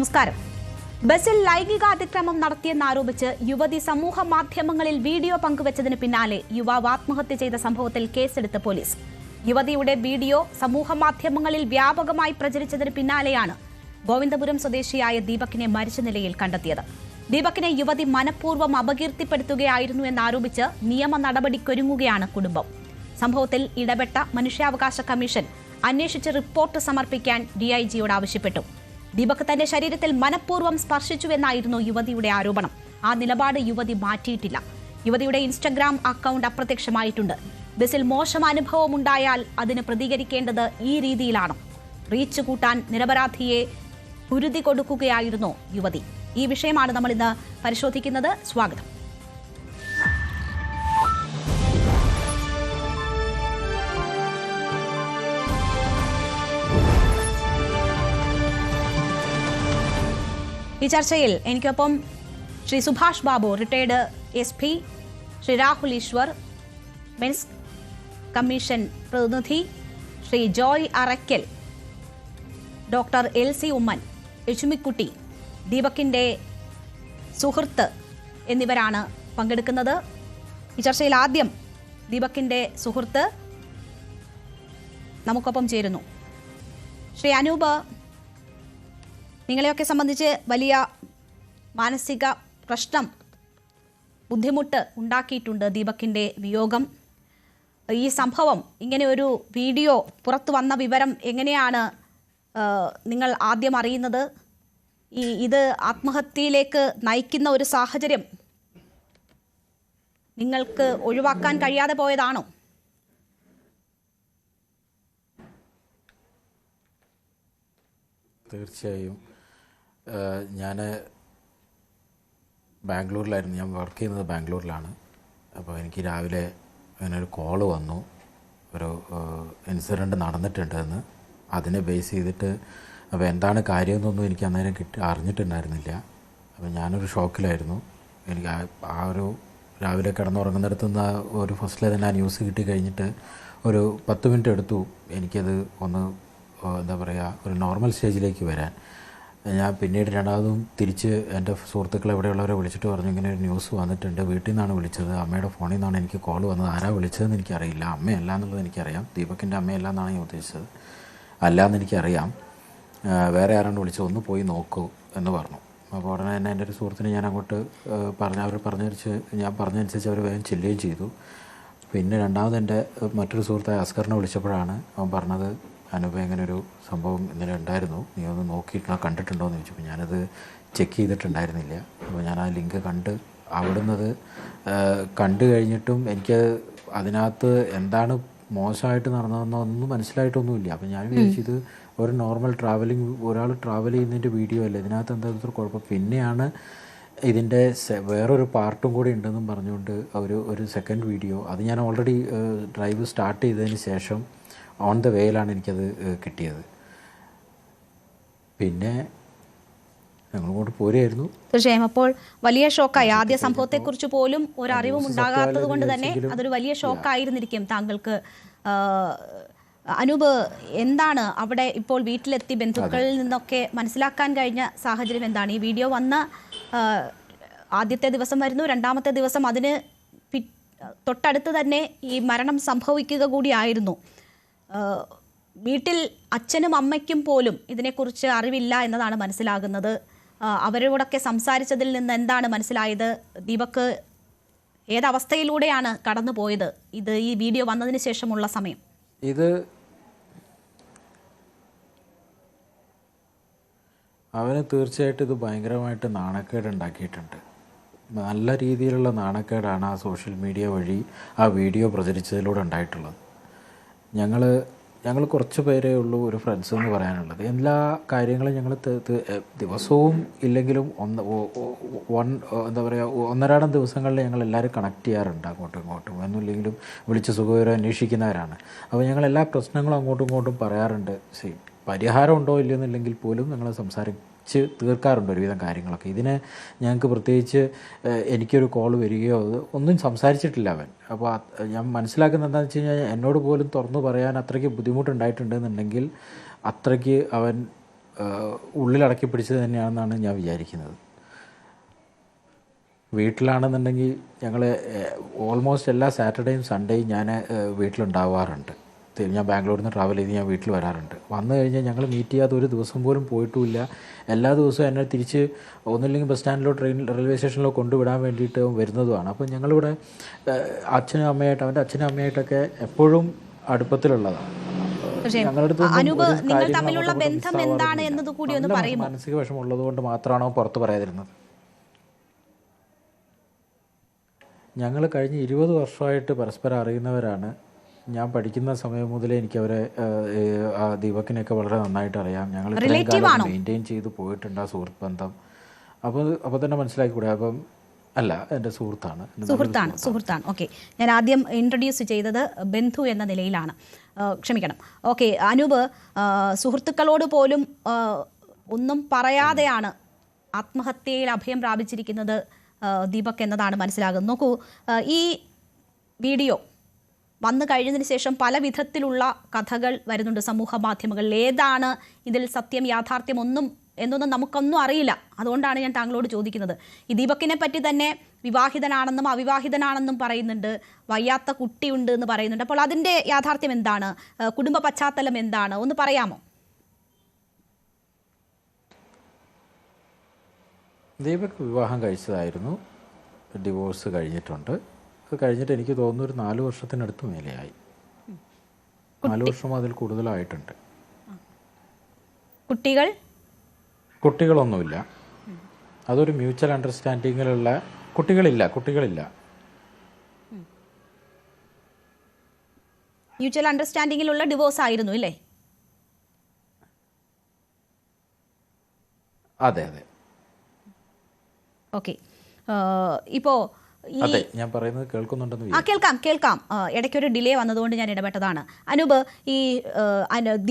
നമസ്കാരം. ബസിൽ ലൈംഗികാതിക്രമം നടത്തിയെന്നാരോപിച്ച് യുവതി സമൂഹ മാധ്യമങ്ങളിൽ വീഡിയോ പങ്കുവച്ചതിന് പിന്നാലെ യുവാവ് ആത്മഹത്യ ചെയ്ത സംഭവത്തിൽ കേസെടുത്ത് പോലീസ്. യുവതിയുടെ വീഡിയോ സമൂഹ മാധ്യമങ്ങളിൽ വ്യാപകമായി പ്രചരിച്ചതിന് പിന്നാലെയാണ് ഗോവിന്ദപുരം സ്വദേശിയായ ദീപകിനെ മരിച്ച നിലയിൽ കണ്ടെത്തിയത്. ദീപകിനെ യുവതി മനഃപൂർവ്വം അപകീർത്തിപ്പെടുത്തുകയായിരുന്നു എന്നാരോപിച്ച് നിയമ നടപടിക്കൊരുങ്ങുകയാണ് കുടുംബം. സംഭവത്തിൽ ഇടപെട്ട മനുഷ്യാവകാശ കമ്മീഷൻ അന്വേഷിച്ച് റിപ്പോർട്ട് സമർപ്പിക്കാൻ ഡിഐജിയോട് ആവശ്യപ്പെട്ടു. ദീപക് തന്റെ ശരീരത്തിൽ മനഃപൂർവ്വം സ്പർശിച്ചുവെന്നായിരുന്നു യുവതിയുടെ ആരോപണം. ആ നിലപാട് യുവതി മാറ്റിയിട്ടില്ല. യുവതിയുടെ ഇൻസ്റ്റഗ്രാം അക്കൗണ്ട് അപ്രത്യക്ഷമായിട്ടുണ്ട്. ബസിൽ മോശം അനുഭവമുണ്ടായാൽ അതിന് പ്രതികരിക്കേണ്ടത് ഈ രീതിയിലാണ്. റീച്ച് കൂട്ടാൻ നിരപരാധിയെ കുരുതി കൊടുക്കുകയായിരുന്നു യുവതി. ഈ വിഷയമാണ് നമ്മൾ ഇന്ന് പരിശോധിക്കുന്നത്. സ്വാഗതം. ഈ ചർച്ചയിൽ എനിക്കൊപ്പം Shri Subhash Babu, retired SP, Shri Rahul Easwar, men's commission പ്രതിനിധി, ശ്രീ ജോയ് അറയ്ക്കൽ, ഡോക്ടർ LC ഉമ്മൻ, യശുമിക്കുട്ടി, ദീപകിന്റെ സുഹൃത്ത് എന്നിവരാണ് പങ്കെടുക്കുന്നത്. ഈ ചർച്ചയിൽ ആദ്യം ദീപകിന്റെ സുഹൃത്ത് നമുക്കൊപ്പം ചേരുന്നു. ശ്രീ അനൂപ്, നിങ്ങളെയൊക്കെ സംബന്ധിച്ച് വലിയ മാനസിക പ്രശ്നം, ബുദ്ധിമുട്ട് ഉണ്ടാക്കിയിട്ടുണ്ട് ദീപകിൻ്റെ വിയോഗം. ഈ സംഭവം, ഇങ്ങനെ ഒരു വീഡിയോ പുറത്തു വന്ന വിവരം എങ്ങനെയാണ് നിങ്ങൾ ആദ്യം അറിയുന്നത്? ഇത് ആത്മഹത്യയിലേക്ക് നയിക്കുന്ന ഒരു സാഹചര്യം നിങ്ങൾക്ക് ഒഴിവാക്കാൻ കഴിയാതെ പോയതാണോ? തീർച്ചയായും. ഞാൻ ബാംഗ്ലൂരിലായിരുന്നു. ഞാൻ വർക്ക് ചെയ്യുന്നത് ബാംഗ്ലൂരിലാണ്. അപ്പോൾ എനിക്ക് രാവിലെ അങ്ങനൊരു കോള് വന്നു, ഒരു ഇൻസിഡൻറ്റ് നടന്നിട്ടുണ്ടെന്ന്. അതിനെ ബേസ് ചെയ്തിട്ട് അപ്പോൾ എന്താണ് കാര്യമെന്നൊന്നും എനിക്ക് അന്നേരം അറിഞ്ഞിട്ടുണ്ടായിരുന്നില്ല. അപ്പോൾ ഞാനൊരു ഷോക്കിലായിരുന്നു. എനിക്ക് ആ ഒരു രാവിലെ കിടന്നുറങ്ങുന്നിടത്തുനിന്ന് ഒരു ഫസ്റ്റിലെ തന്നെ ആ ന്യൂസ് കിട്ടി കഴിഞ്ഞിട്ട് ഒരു 10 മിനിറ്റ് എടുത്തു എനിക്കത് ഒന്ന് എന്താ പറയുക, ഒരു നോർമൽ സ്റ്റേജിലേക്ക് വരാൻ. ഞാൻ പിന്നീട് രണ്ടാമതും തിരിച്ച് എൻ്റെ സുഹൃത്തുക്കൾ എവിടെയുള്ളവരെ വിളിച്ചിട്ട് പറഞ്ഞു, ഇങ്ങനെ ഒരു ന്യൂസ് വന്നിട്ടുണ്ട്, വീട്ടിൽ നിന്നാണ് വിളിച്ചത്, അമ്മയുടെ ഫോണിൽ നിന്നാണ് എനിക്ക് കോൾ വന്നത്. ആരാ വിളിച്ചതെന്ന് എനിക്കറിയില്ല. അമ്മയല്ല എന്നുള്ളത് എനിക്കറിയാം, ദീപകിൻ്റെ അമ്മയല്ല എന്നാണ് ഞാൻ ഉദ്ദേശിച്ചത്. അല്ലാന്ന് എനിക്കറിയാം, വേറെ ആരാണ് വിളിച്ചത്, ഒന്ന് പോയി നോക്കൂ എന്ന് പറഞ്ഞു. അപ്പോൾ ഉടനെ തന്നെ എൻ്റെ ഒരു സുഹൃത്തിനെ ഞാൻ അങ്ങോട്ട് അവർ പറഞ്ഞനുസരിച്ച് അവർ വേഗം ചെല്ലുകയും ചെയ്തു. പിന്നെ രണ്ടാമത് എൻ്റെ മറ്റൊരു സുഹൃത്തായ അസ്കറിനെ വിളിച്ചപ്പോഴാണ് അവൻ പറഞ്ഞത്, അനൂപ ഇങ്ങനൊരു സംഭവം ഇന്നലെ ഉണ്ടായിരുന്നു, നീ ഒന്ന് നോക്കിയിട്ടുണ്ടോ, കണ്ടിട്ടുണ്ടോ എന്ന് ചോദിച്ചപ്പോൾ ഞാനത് ചെക്ക് ചെയ്തിട്ടുണ്ടായിരുന്നില്ല. അപ്പോൾ ഞാൻ ആ ലിങ്ക് അവിടുന്നത് കണ്ടു കഴിഞ്ഞിട്ടും എനിക്ക് അതിനകത്ത് എന്താണ് മോശമായിട്ട് നടന്നതെന്നോ ഒന്നും മനസ്സിലായിട്ടൊന്നുമില്ല. അപ്പോൾ ഞാൻ വിചാരിച്ചത് ഒരു നോർമൽ ഒരാൾ ട്രാവൽ ചെയ്യുന്നതിൻ്റെ വീഡിയോ അല്ലേ, ഇതിനകത്ത് എന്താ കുഴപ്പം. പിന്നെയാണ് ഇതിൻ്റെ വേറൊരു പാർട്ടും കൂടി ഉണ്ടെന്നും പറഞ്ഞുകൊണ്ട് ഒരു സെക്കൻഡ് വീഡിയോ, അത് ഞാൻ ഓൾറെഡി ഡ്രൈവ് സ്റ്റാർട്ട് ചെയ്തതിന് ശേഷം ഓൺ ദ വേയിലാണ് എനിക്കത് കിട്ടിയത്. പിന്നെ ഞങ്ങളിങ്ങോട്ട് പോരുമായിരുന്നു. തീർച്ചയായും അപ്പോൾ വലിയ ഷോക്കായി. ആദ്യ സംഭവത്തെക്കുറിച്ച് പോലും ഒരറിവും ഉണ്ടാകാത്തത് കൊണ്ട് തന്നെ അതൊരു വലിയ ഷോക്കായിരുന്നിരിക്കും താങ്കൾക്ക്. അനൂപ്, എന്താണ് അവിടെ ഇപ്പോൾ വീട്ടിലെത്തി ബന്ധുക്കളിൽ നിന്നൊക്കെ മനസ്സിലാക്കാൻ കഴിഞ്ഞ സാഹചര്യം എന്താണ്? ഈ വീഡിയോ വന്ന ആദ്യത്തെ ദിവസം വരുന്നു, രണ്ടാമത്തെ ദിവസം അതിന് തൊട്ടടുത്ത് തന്നെ ഈ മരണം സംഭവിക്കുക കൂടിയായിരുന്നു. വീട്ടിൽ അച്ഛനും അമ്മയ്ക്കും പോലും ഇതിനെക്കുറിച്ച് അറിവില്ല എന്നതാണ് മനസ്സിലാകുന്നത്. അവരോടൊക്കെ സംസാരിച്ചതിൽ നിന്ന് എന്താണ് മനസ്സിലായത്? ദീപക് ഏതവസ്ഥയിലൂടെയാണ് കടന്നു പോയത് ഈ വീഡിയോ വന്നതിന് ശേഷമുള്ള സമയം? അവന് തീർച്ചയായിട്ടും ഇത് ഭയങ്കരമായിട്ട് നാണക്കേട് ഉണ്ടാക്കിയിട്ടുണ്ട്. നല്ല രീതിയിലുള്ള നാണക്കേടാണ് ആ സോഷ്യൽ മീഡിയ വഴി ആ വീഡിയോ പ്രചരിച്ചതിലൂടെ ഉണ്ടായിട്ടുള്ളത്. ഞങ്ങൾ കുറച്ച് പേരേ ഉള്ളൂ ഒരു ഫ്രണ്ട്സ് എന്ന് പറയാനുള്ളത്. എല്ലാ കാര്യങ്ങളും ഞങ്ങൾ ദിവസവും ഇല്ലെങ്കിലും എന്താ പറയുക, ഒന്നരാടം ദിവസങ്ങളിൽ ഞങ്ങൾ എല്ലാവരും കണക്ട് ചെയ്യാറുണ്ട് അങ്ങോട്ടും ഇങ്ങോട്ടും. ഒന്നുമില്ലെങ്കിലും വിളിച്ച് സുഖവിവരം അന്വേഷിക്കുന്നവരാണ്. അപ്പോൾ ഞങ്ങൾ എല്ലാ പ്രശ്നങ്ങളും അങ്ങോട്ടും ഇങ്ങോട്ടും പറയാറുണ്ട്. പരിഹാരം ഉണ്ടോ ഇല്ലയെന്നില്ലെങ്കിൽ പോലും ഞങ്ങൾ സംസാരിച്ച് തീർക്കാറുണ്ട് ഒരുവിധം കാര്യങ്ങളൊക്കെ. ഇതിന് ഞങ്ങൾക്ക് പ്രത്യേകിച്ച് എനിക്കൊരു കോൾ വരികയോ ഒന്നും സംസാരിച്ചിട്ടില്ല അവൻ. അപ്പോൾ ഞാൻ മനസ്സിലാക്കുന്നത് എന്താണെന്ന് വെച്ച് കഴിഞ്ഞാൽ എന്നോട് പോലും തുറന്നു പറയാൻ അത്രയ്ക്ക് ബുദ്ധിമുട്ടുണ്ടായിട്ടുണ്ടെന്നുണ്ടെങ്കിൽ അത്രയ്ക്ക് അവൻ ഉള്ളിലടക്കി പിടിച്ചത് തന്നെയാണെന്നാണ് ഞാൻ വിചാരിക്കുന്നത്. വീട്ടിലാണെന്നുണ്ടെങ്കിൽ ഞങ്ങൾ ഓൾമോസ്റ്റ് എല്ലാ സാറ്റർഡേയും സൺഡേയും ഞാൻ വീട്ടിലുണ്ടാവാറുണ്ട്. ഞാൻ ബാംഗ്ലൂരിൽ നിന്ന് ട്രാവൽ ചെയ്ത് ഞാൻ വീട്ടിൽ വരാറുണ്ട്. വന്നു കഴിഞ്ഞാൽ ഞങ്ങൾ മീറ്റ് ചെയ്യാത്ത ഒരു ദിവസം പോലും പോയിട്ടുമില്ല. എല്ലാ ദിവസവും എന്നെ തിരിച്ച് ഒന്നില്ലെങ്കിൽ ബസ് സ്റ്റാൻഡിലോ റെയിൽവേ സ്റ്റേഷനിലോ കൊണ്ടുവിടാൻ വേണ്ടിയിട്ട് വരുന്നതുമാണ്. അപ്പം ഞങ്ങളിവിടെ അച്ഛനും അമ്മയായിട്ട് അവൻ്റെ അച്ഛനും അമ്മയായിട്ടൊക്കെ എപ്പോഴും അടുപ്പത്തിലുള്ളതാണ്. മാനസിക വിഷമം ഉള്ളതുകൊണ്ട് മാത്രമാണോ പുറത്ത് പറയാതിരുന്നത്? ഞങ്ങൾ കഴിഞ്ഞ 20 വർഷമായിട്ട് പരസ്പരം അറിയുന്നവരാണ്. ഞാൻ പഠിക്കുന്ന സമയം മുതലേ എനിക്ക് അവരെ ദീപക്കിനെയൊക്കെ വളരെ നന്നായിട്ട് അറിയാം. ഞങ്ങൾ ഇത്രയും കാലം മെയിൻറ്റെയിൻ ചെയ്ത് പോയിട്ടുണ്ട് ആ സുഹൃത്ത് ബന്ധം. അപ്പോൾ തന്നെ മനസ്സിലാക്കിക്കൂടെ? അപ്പം അല്ല, എൻ്റെ സുഹൃത്താണ്. ഓക്കെ, ഞാൻ ആദ്യം ഇൻട്രൊഡ്യൂസ് ചെയ്തത് ബന്ധു എന്ന നിലയിലാണ്, ക്ഷമിക്കണം. ഓക്കെ, അനൂപ് സുഹൃത്തുക്കളോട് പോലും ഒന്നും പറയാതെയാണ് ആത്മഹത്യയിൽ അഭയം പ്രാപിച്ചിരിക്കുന്നത് ദീപക് എന്നതാണ് മനസ്സിലാകുന്നത്. നോക്കൂ, ഈ വീഡിയോ വന്നു കഴിഞ്ഞതിന് ശേഷം പല വിധത്തിലുള്ള കഥകൾ വരുന്നുണ്ട് സമൂഹ മാധ്യമങ്ങളിൽ. ഏതാണ് ഇതിൽ സത്യം, യാഥാർത്ഥ്യം എന്നൊന്നും നമുക്കൊന്നും അറിയില്ല. അതുകൊണ്ടാണ് ഞാൻ താങ്കളോട് ചോദിക്കുന്നത്. ഈ ദീപക്കിനെ പറ്റി തന്നെ വിവാഹിതനാണെന്നും അവിവാഹിതനാണെന്നും പറയുന്നുണ്ട്, വയ്യാത്ത കുട്ടിയുണ്ട് എന്ന് പറയുന്നുണ്ട്. അപ്പോൾ അതിൻ്റെ യാഥാർത്ഥ്യം എന്താണ്? കുടുംബ പശ്ചാത്തലം എന്താണ്? ഒന്ന് പറയാമോ? ദീപക് വിവാഹം കഴിച്ചതായിരുന്നു, ഡിവോഴ്സ് കഴിഞ്ഞിട്ടുണ്ട്. അത് കഴിഞ്ഞിട്ട് എനിക്ക് തോന്നുന്നു ഒരു 4 വർഷത്തിനടുത്ത് മേലെയായി. 4 വർഷം അതിൽ കൂടുതലായിട്ടുണ്ട്. കുട്ടികളൊന്നുമില്ല. അതൊരു മ്യൂച്വൽ അണ്ടർസ്റ്റാൻഡിങ്ങിലുള്ള കുട്ടികളില്ല. മ്യൂച്വൽ അണ്ടർസ്റ്റാൻഡിങ്ങിലുള്ള ഡിവോഴ്സ് ആയിരുന്നു അല്ലേ? അതെ. ഓക്കെ, ഇപ്പോൾ ഞാൻ പറയുന്നത് കേൾക്കുന്നുണ്ടെന്ന് കേൾക്കാം. ഇടയ്ക്കൊരു ഡിലേ വന്നതുകൊണ്ട് ഞാൻ ഇടപെട്ടതാണ്. അനൂപ്, ഈ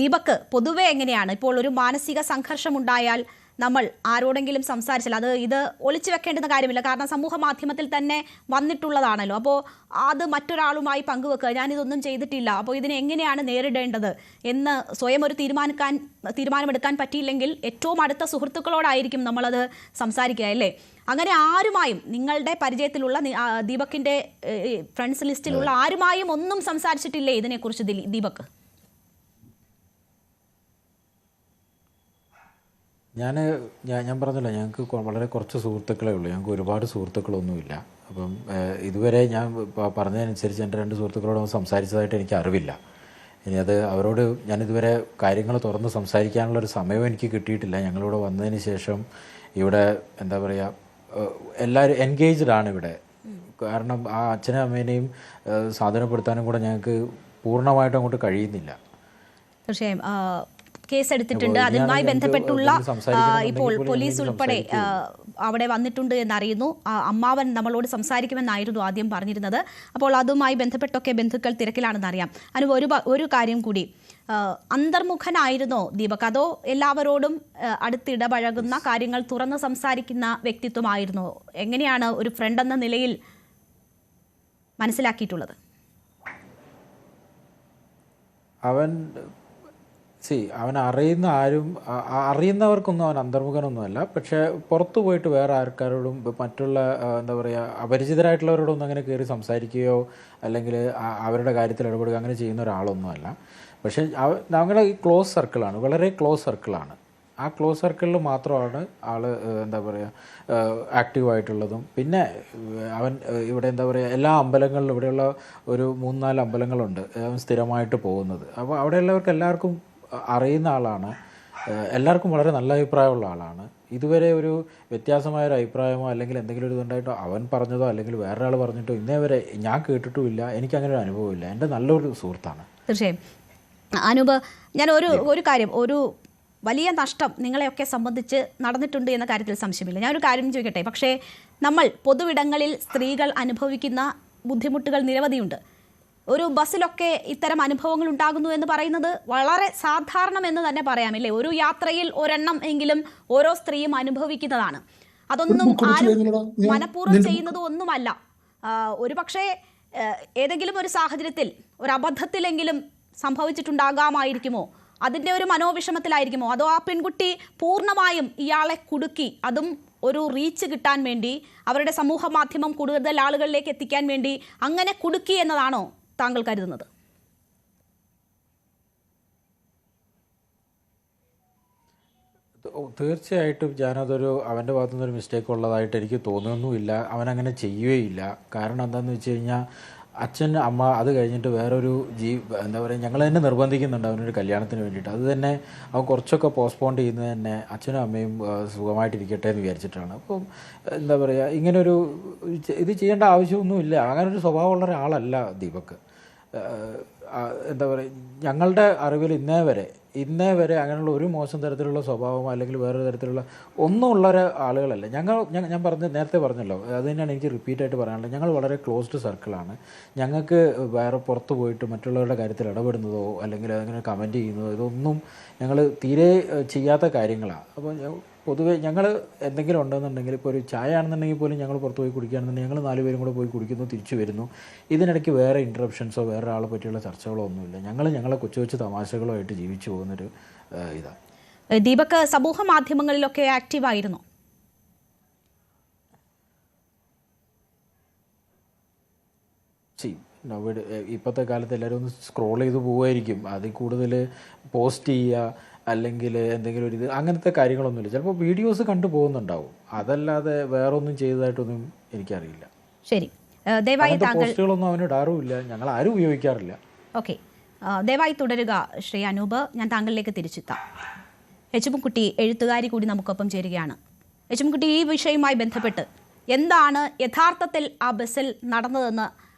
ദീപക് പൊതുവെ എങ്ങനെയാണ്? ഇപ്പോൾ ഒരു മാനസിക സംഘർഷമുണ്ടായാൽ നമ്മൾ ആരോടെങ്കിലും സംസാരിച്ചാൽ ഇത് ഒളിച്ചു വെക്കേണ്ടുന്ന കാര്യമില്ല, കാരണം സമൂഹ മാധ്യമത്തിൽ തന്നെ വന്നിട്ടുള്ളതാണല്ലോ. അപ്പോൾ അത് മറ്റൊരാളുമായി പങ്കുവെക്കുക, ഞാനിതൊന്നും ചെയ്തിട്ടില്ല, അപ്പോൾ ഇതിനെ എങ്ങനെയാണ് നേരിടേണ്ടത് എന്ന് സ്വയം ഒരു തീരുമാനമെടുക്കാൻ പറ്റിയില്ലെങ്കിൽ ഏറ്റവും അടുത്ത സുഹൃത്തുക്കളോടായിരിക്കും നമ്മളത് സംസാരിക്കുക, അല്ലേ? അങ്ങനെ ആരുമായും, നിങ്ങളുടെ പരിചയത്തിലുള്ള ദീപക്കിൻ്റെ ഫ്രണ്ട്സ് ലിസ്റ്റിലുള്ള ആരുമായും ഒന്നും സംസാരിച്ചിട്ടില്ലേ ഇതിനെക്കുറിച്ച് ദീപക്? ഞാൻ പറഞ്ഞില്ല, ഞങ്ങൾക്ക് വളരെ കുറച്ച് സുഹൃത്തുക്കളേ ഉള്ളൂ. ഞങ്ങൾക്ക് ഒരുപാട് സുഹൃത്തുക്കളൊന്നുമില്ല. അപ്പം ഇതുവരെ ഞാൻ പറഞ്ഞതനുസരിച്ച് എൻ്റെ 2 സുഹൃത്തുക്കളോട് സംസാരിച്ചതായിട്ട് എനിക്ക് അറിവില്ല. ഇനി അത് അവരോട് ഞാനിതുവരെ കാര്യങ്ങൾ തുറന്ന് സംസാരിക്കാനുള്ളൊരു സമയവും എനിക്ക് കിട്ടിയിട്ടില്ല. ഞങ്ങളിവിടെ വന്നതിന് ശേഷം ഇവിടെ എന്താ പറയുക, എല്ലാവരും എൻഗേജ്ഡ് ആണ് ഇവിടെ. കാരണം ആ അച്ഛനും അമ്മേനെയും സാധനപ്പെടുത്താനും കൂടെ ഞങ്ങൾക്ക് പൂർണ്ണമായിട്ടും അങ്ങോട്ട് കഴിയുന്നില്ല. തീർച്ചയായും കേസെടുത്തിട്ടുണ്ട്. അതുമായി ബന്ധപ്പെട്ടുള്ള ഇപ്പോൾ പോലീസ് ഉൾപ്പെടെ അവിടെ വന്നിട്ടുണ്ട് എന്നറിയുന്നു. അമ്മാവൻ നമ്മളോട് സംസാരിക്കുമെന്നായിരുന്നു ആദ്യം പറഞ്ഞിരുന്നത്. അപ്പോൾ അതുമായി ബന്ധപ്പെട്ടൊക്കെ ബന്ധുക്കൾ തിരക്കിലാണെന്നറിയാം. ഒരു കാര്യം കൂടി, അന്തർമുഖനായിരുന്നോ ദീപക്? അതോ എല്ലാവരോടും അടുത്തിടപഴകുന്ന, കാര്യങ്ങൾ തുറന്ന് സംസാരിക്കുന്ന വ്യക്തിത്വമായിരുന്നോ? എങ്ങനെയാണ് ഒരു ഫ്രണ്ട് എന്ന നിലയിൽ മനസ്സിലാക്കിയിട്ടുള്ളത്? അവൻ അറിയുന്നവർക്കൊന്നും അവൻ അന്തർമുഖനൊന്നുമല്ല. പക്ഷേ പുറത്തു പോയിട്ട് വേറെ ആൾക്കാരോടും മറ്റുള്ള എന്താ പറയുക അപരിചിതരായിട്ടുള്ളവരോടൊന്നും അങ്ങനെ കയറി സംസാരിക്കുകയോ അല്ലെങ്കിൽ അവരുടെ കാര്യത്തിൽ ഇടപെടുക അങ്ങനെ ചെയ്യുന്ന ഒരാളൊന്നുമല്ല. പക്ഷേ ഞങ്ങളുടെ ഈ ക്ലോസ് സർക്കിളാണ്, വളരെ ക്ലോസ് സർക്കിളാണ്. ആ ക്ലോസ് സർക്കിളിൽ മാത്രമാണ് ആൾ എന്താ പറയുക ആക്റ്റീവായിട്ടുള്ളതും. പിന്നെ അവൻ ഇവിടെ എന്താ പറയുക എല്ലാ അമ്പലങ്ങളിലും, ഇവിടെയുള്ള ഒരു 3-4 അമ്പലങ്ങളുണ്ട് അവൻ സ്ഥിരമായിട്ട് പോകുന്നത്. അപ്പോൾ അവിടെയുള്ളവർക്ക് എല്ലാവർക്കും അറിയുന്ന ആളാണ്. എല്ലാവർക്കും വളരെ നല്ല അഭിപ്രായമുള്ള ആളാണ്. ഇതുവരെ ഒരു വ്യത്യാസമായൊരു അഭിപ്രായമോ അല്ലെങ്കിൽ എന്തെങ്കിലും ഒരു ഇതുണ്ടായിട്ടോ അവൻ പറഞ്ഞതോ അല്ലെങ്കിൽ വേറൊരാൾ പറഞ്ഞിട്ടോ ഇന്നേ വരെ ഞാൻ കേട്ടിട്ടുമില്ല. എനിക്കങ്ങനെ ഒരു അനുഭവമില്ല. എൻ്റെ നല്ലൊരു സുഹൃത്താണ്. തീർച്ചയായും അനൂപ്, ഞാൻ ഒരു കാര്യം, ഒരു വലിയ നഷ്ടം നിങ്ങളെയൊക്കെ സംബന്ധിച്ച് നടന്നിട്ടുണ്ട് എന്ന കാര്യത്തിൽ സംശയമില്ല. ഞാനൊരു കാര്യം ചോദിക്കട്ടെ, പക്ഷേ നമ്മൾ പൊതുവിടങ്ങളിൽ സ്ത്രീകൾ അനുഭവിക്കുന്ന ബുദ്ധിമുട്ടുകൾ നിരവധിയുണ്ട്. ഒരു ബസ്സിലൊക്കെ ഇത്തരം അനുഭവങ്ങൾ ഉണ്ടാകുന്നു എന്ന് പറയുന്നത് വളരെ സാധാരണമെന്ന് തന്നെ പറയാമില്ലേ? ഒരു യാത്രയിൽ ഒരെണ്ണം എങ്കിലും ഓരോ സ്ത്രീയും അനുഭവിക്കുന്നതാണ്. അതൊന്നും ആരും മനഃപൂർവ്വം ചെയ്യുന്നത് ഒന്നുമല്ല. ഒരു പക്ഷേ ഏതെങ്കിലും ഒരു സാഹചര്യത്തിൽ ഒരു അബദ്ധത്തിലെങ്കിലും സംഭവിച്ചിട്ടുണ്ടാകാമായിരിക്കുമോ? അതിൻ്റെ ഒരു മനോവിഷമത്തിലായിരിക്കുമോ? അതോ ആ പെൺകുട്ടി പൂർണ്ണമായും ഇയാളെ കുടുക്കി, അതും ഒരു റീച്ച് കിട്ടാൻ വേണ്ടി, അവരുടെ സമൂഹ മാധ്യമം കൂടുതൽ ആളുകളിലേക്ക് എത്തിക്കാൻ വേണ്ടി അങ്ങനെ കുടുക്കി എന്നതാണോ താങ്കൾ കരുതുന്നത്? തീർച്ചയായിട്ടും ഞാനതൊരു അവൻ്റെ ഭാഗത്തു നിന്നൊരു മിസ്റ്റേക്ക് ഉള്ളതായിട്ട് എനിക്ക് തോന്നുന്നുമില്ല. അവനങ്ങനെ ചെയ്യുകയില്ല. കാരണം എന്താണെന്ന് വെച്ച് കഴിഞ്ഞാൽ അച്ഛൻ അമ്മ അത് കഴിഞ്ഞിട്ട് വേറൊരു എന്താ പറയുക, ഞങ്ങൾ തന്നെ നിർബന്ധിക്കുന്നുണ്ട് അവനൊരു കല്യാണത്തിന് വേണ്ടിയിട്ട്. അത് തന്നെ അവൻ കുറച്ചൊക്കെ പോസ്റ്റ്പോൺ ചെയ്യുന്നത് തന്നെ അച്ഛനും അമ്മയും സുഖമായിട്ടിരിക്കട്ടെ എന്ന് വിചാരിച്ചിട്ടാണ്. അപ്പം എന്താ പറയുക, ഇങ്ങനൊരു ഇത് ചെയ്യേണ്ട ആവശ്യമൊന്നുമില്ല. അങ്ങനൊരു സ്വഭാവമുള്ള ഒരാളല്ല ദീപക്. എന്താ പറയുക, ഞങ്ങളുടെ അറിവിൽ ഇന്നേ വരെ അങ്ങനെയുള്ള ഒരു മോശം തരത്തിലുള്ള സ്വഭാവമോ അല്ലെങ്കിൽ വേറൊരു തരത്തിലുള്ള ഒന്നുമുള്ള ആളുകളല്ല ഞാൻ നേരത്തെ പറഞ്ഞല്ലോ, അത് തന്നെയാണ് എനിക്ക് റിപ്പീറ്റായിട്ട് പറയാനുള്ളത്. ഞങ്ങൾ വളരെ ക്ലോസ്ഡ് സർക്കിളാണ്. ഞങ്ങൾക്ക് വേറെ പുറത്ത് പോയിട്ട് മറ്റുള്ളവരുടെ കാര്യത്തിൽ ഇടപെടുന്നതോ അല്ലെങ്കിൽ അങ്ങനെ കമൻറ്റ് ചെയ്യുന്നതോ ഇതൊന്നും ഞങ്ങൾ തീരെ ചെയ്യാത്ത കാര്യങ്ങളാണ്. അപ്പോൾ പൊതുവേ ഞങ്ങൾ എന്തെങ്കിലും ഉണ്ടെന്നുണ്ടെങ്കിൽ, ഇപ്പോൾ ഒരു ചായ ആണെന്നുണ്ടെങ്കിൽ പോലും ഞങ്ങൾ പുറത്ത് പോയി കുടിക്കുകയാണെന്നുണ്ടെങ്കിൽ ഞങ്ങൾ 4 പേരും കൂടെ പോയി കുടിക്കുന്നു, തിരിച്ചു വരുന്നു. ഇതിനിടയ്ക്ക് വേറെ ഇൻറ്ററപ്ഷൻസോ വേറെ ആളെ പറ്റിയുള്ള ചർച്ചകളോ ഒന്നുമില്ല. ഞങ്ങളെ കൊച്ചു തമാശകളോ ആയിട്ട് ജീവിച്ചു പോകുന്നൊരു ഇതാണ്. ദീപക് സമൂഹ മാധ്യമങ്ങളിലൊക്കെ ആക്റ്റീവായിരുന്നു? ഇപ്പോഴത്തെ കാലത്ത് എല്ലാവരും ഒന്ന് സ്ക്രോൾ ചെയ്ത് പോവുമായിരിക്കും. അതിൽ കൂടുതൽ പോസ്റ്റ് ചെയ്യുക അല്ലെങ്കിൽ എന്തെങ്കിലും ഒരു അങ്ങനത്തെ കാര്യങ്ങളൊന്നുമില്ല. ചിലപ്പോൾ വീഡിയോസ് കണ്ടു പോകുന്നുണ്ടാവും, അതല്ലാതെ വേറെ ഒന്നും ചെയ്തതായിട്ടൊന്നും എനിക്കറിയില്ല. ശരി, ദയവായി പോസ്റ്റുകളൊന്നും അവന് ഇടാറുമില്ല, ഞങ്ങൾ ആരും ഉപയോഗിക്കാറില്ല. ഓക്കെ, ദയവായി തുടരുക ശ്രീ അനൂപ്. ഞാൻ താങ്കളിലേക്ക് തിരിച്ചെത്താം. എച്ചുമുക്കുട്ടി എഴുത്തുകാരി കൂടി നമുക്കൊപ്പം ചേരുകയാണ്. എച്ചുമുക്കുട്ടി, ഈ വിഷയവുമായി ബന്ധപ്പെട്ട് എന്താണ് യഥാർത്ഥത്തിൽ ആ ബസ്സിൽ നടന്നതെന്ന്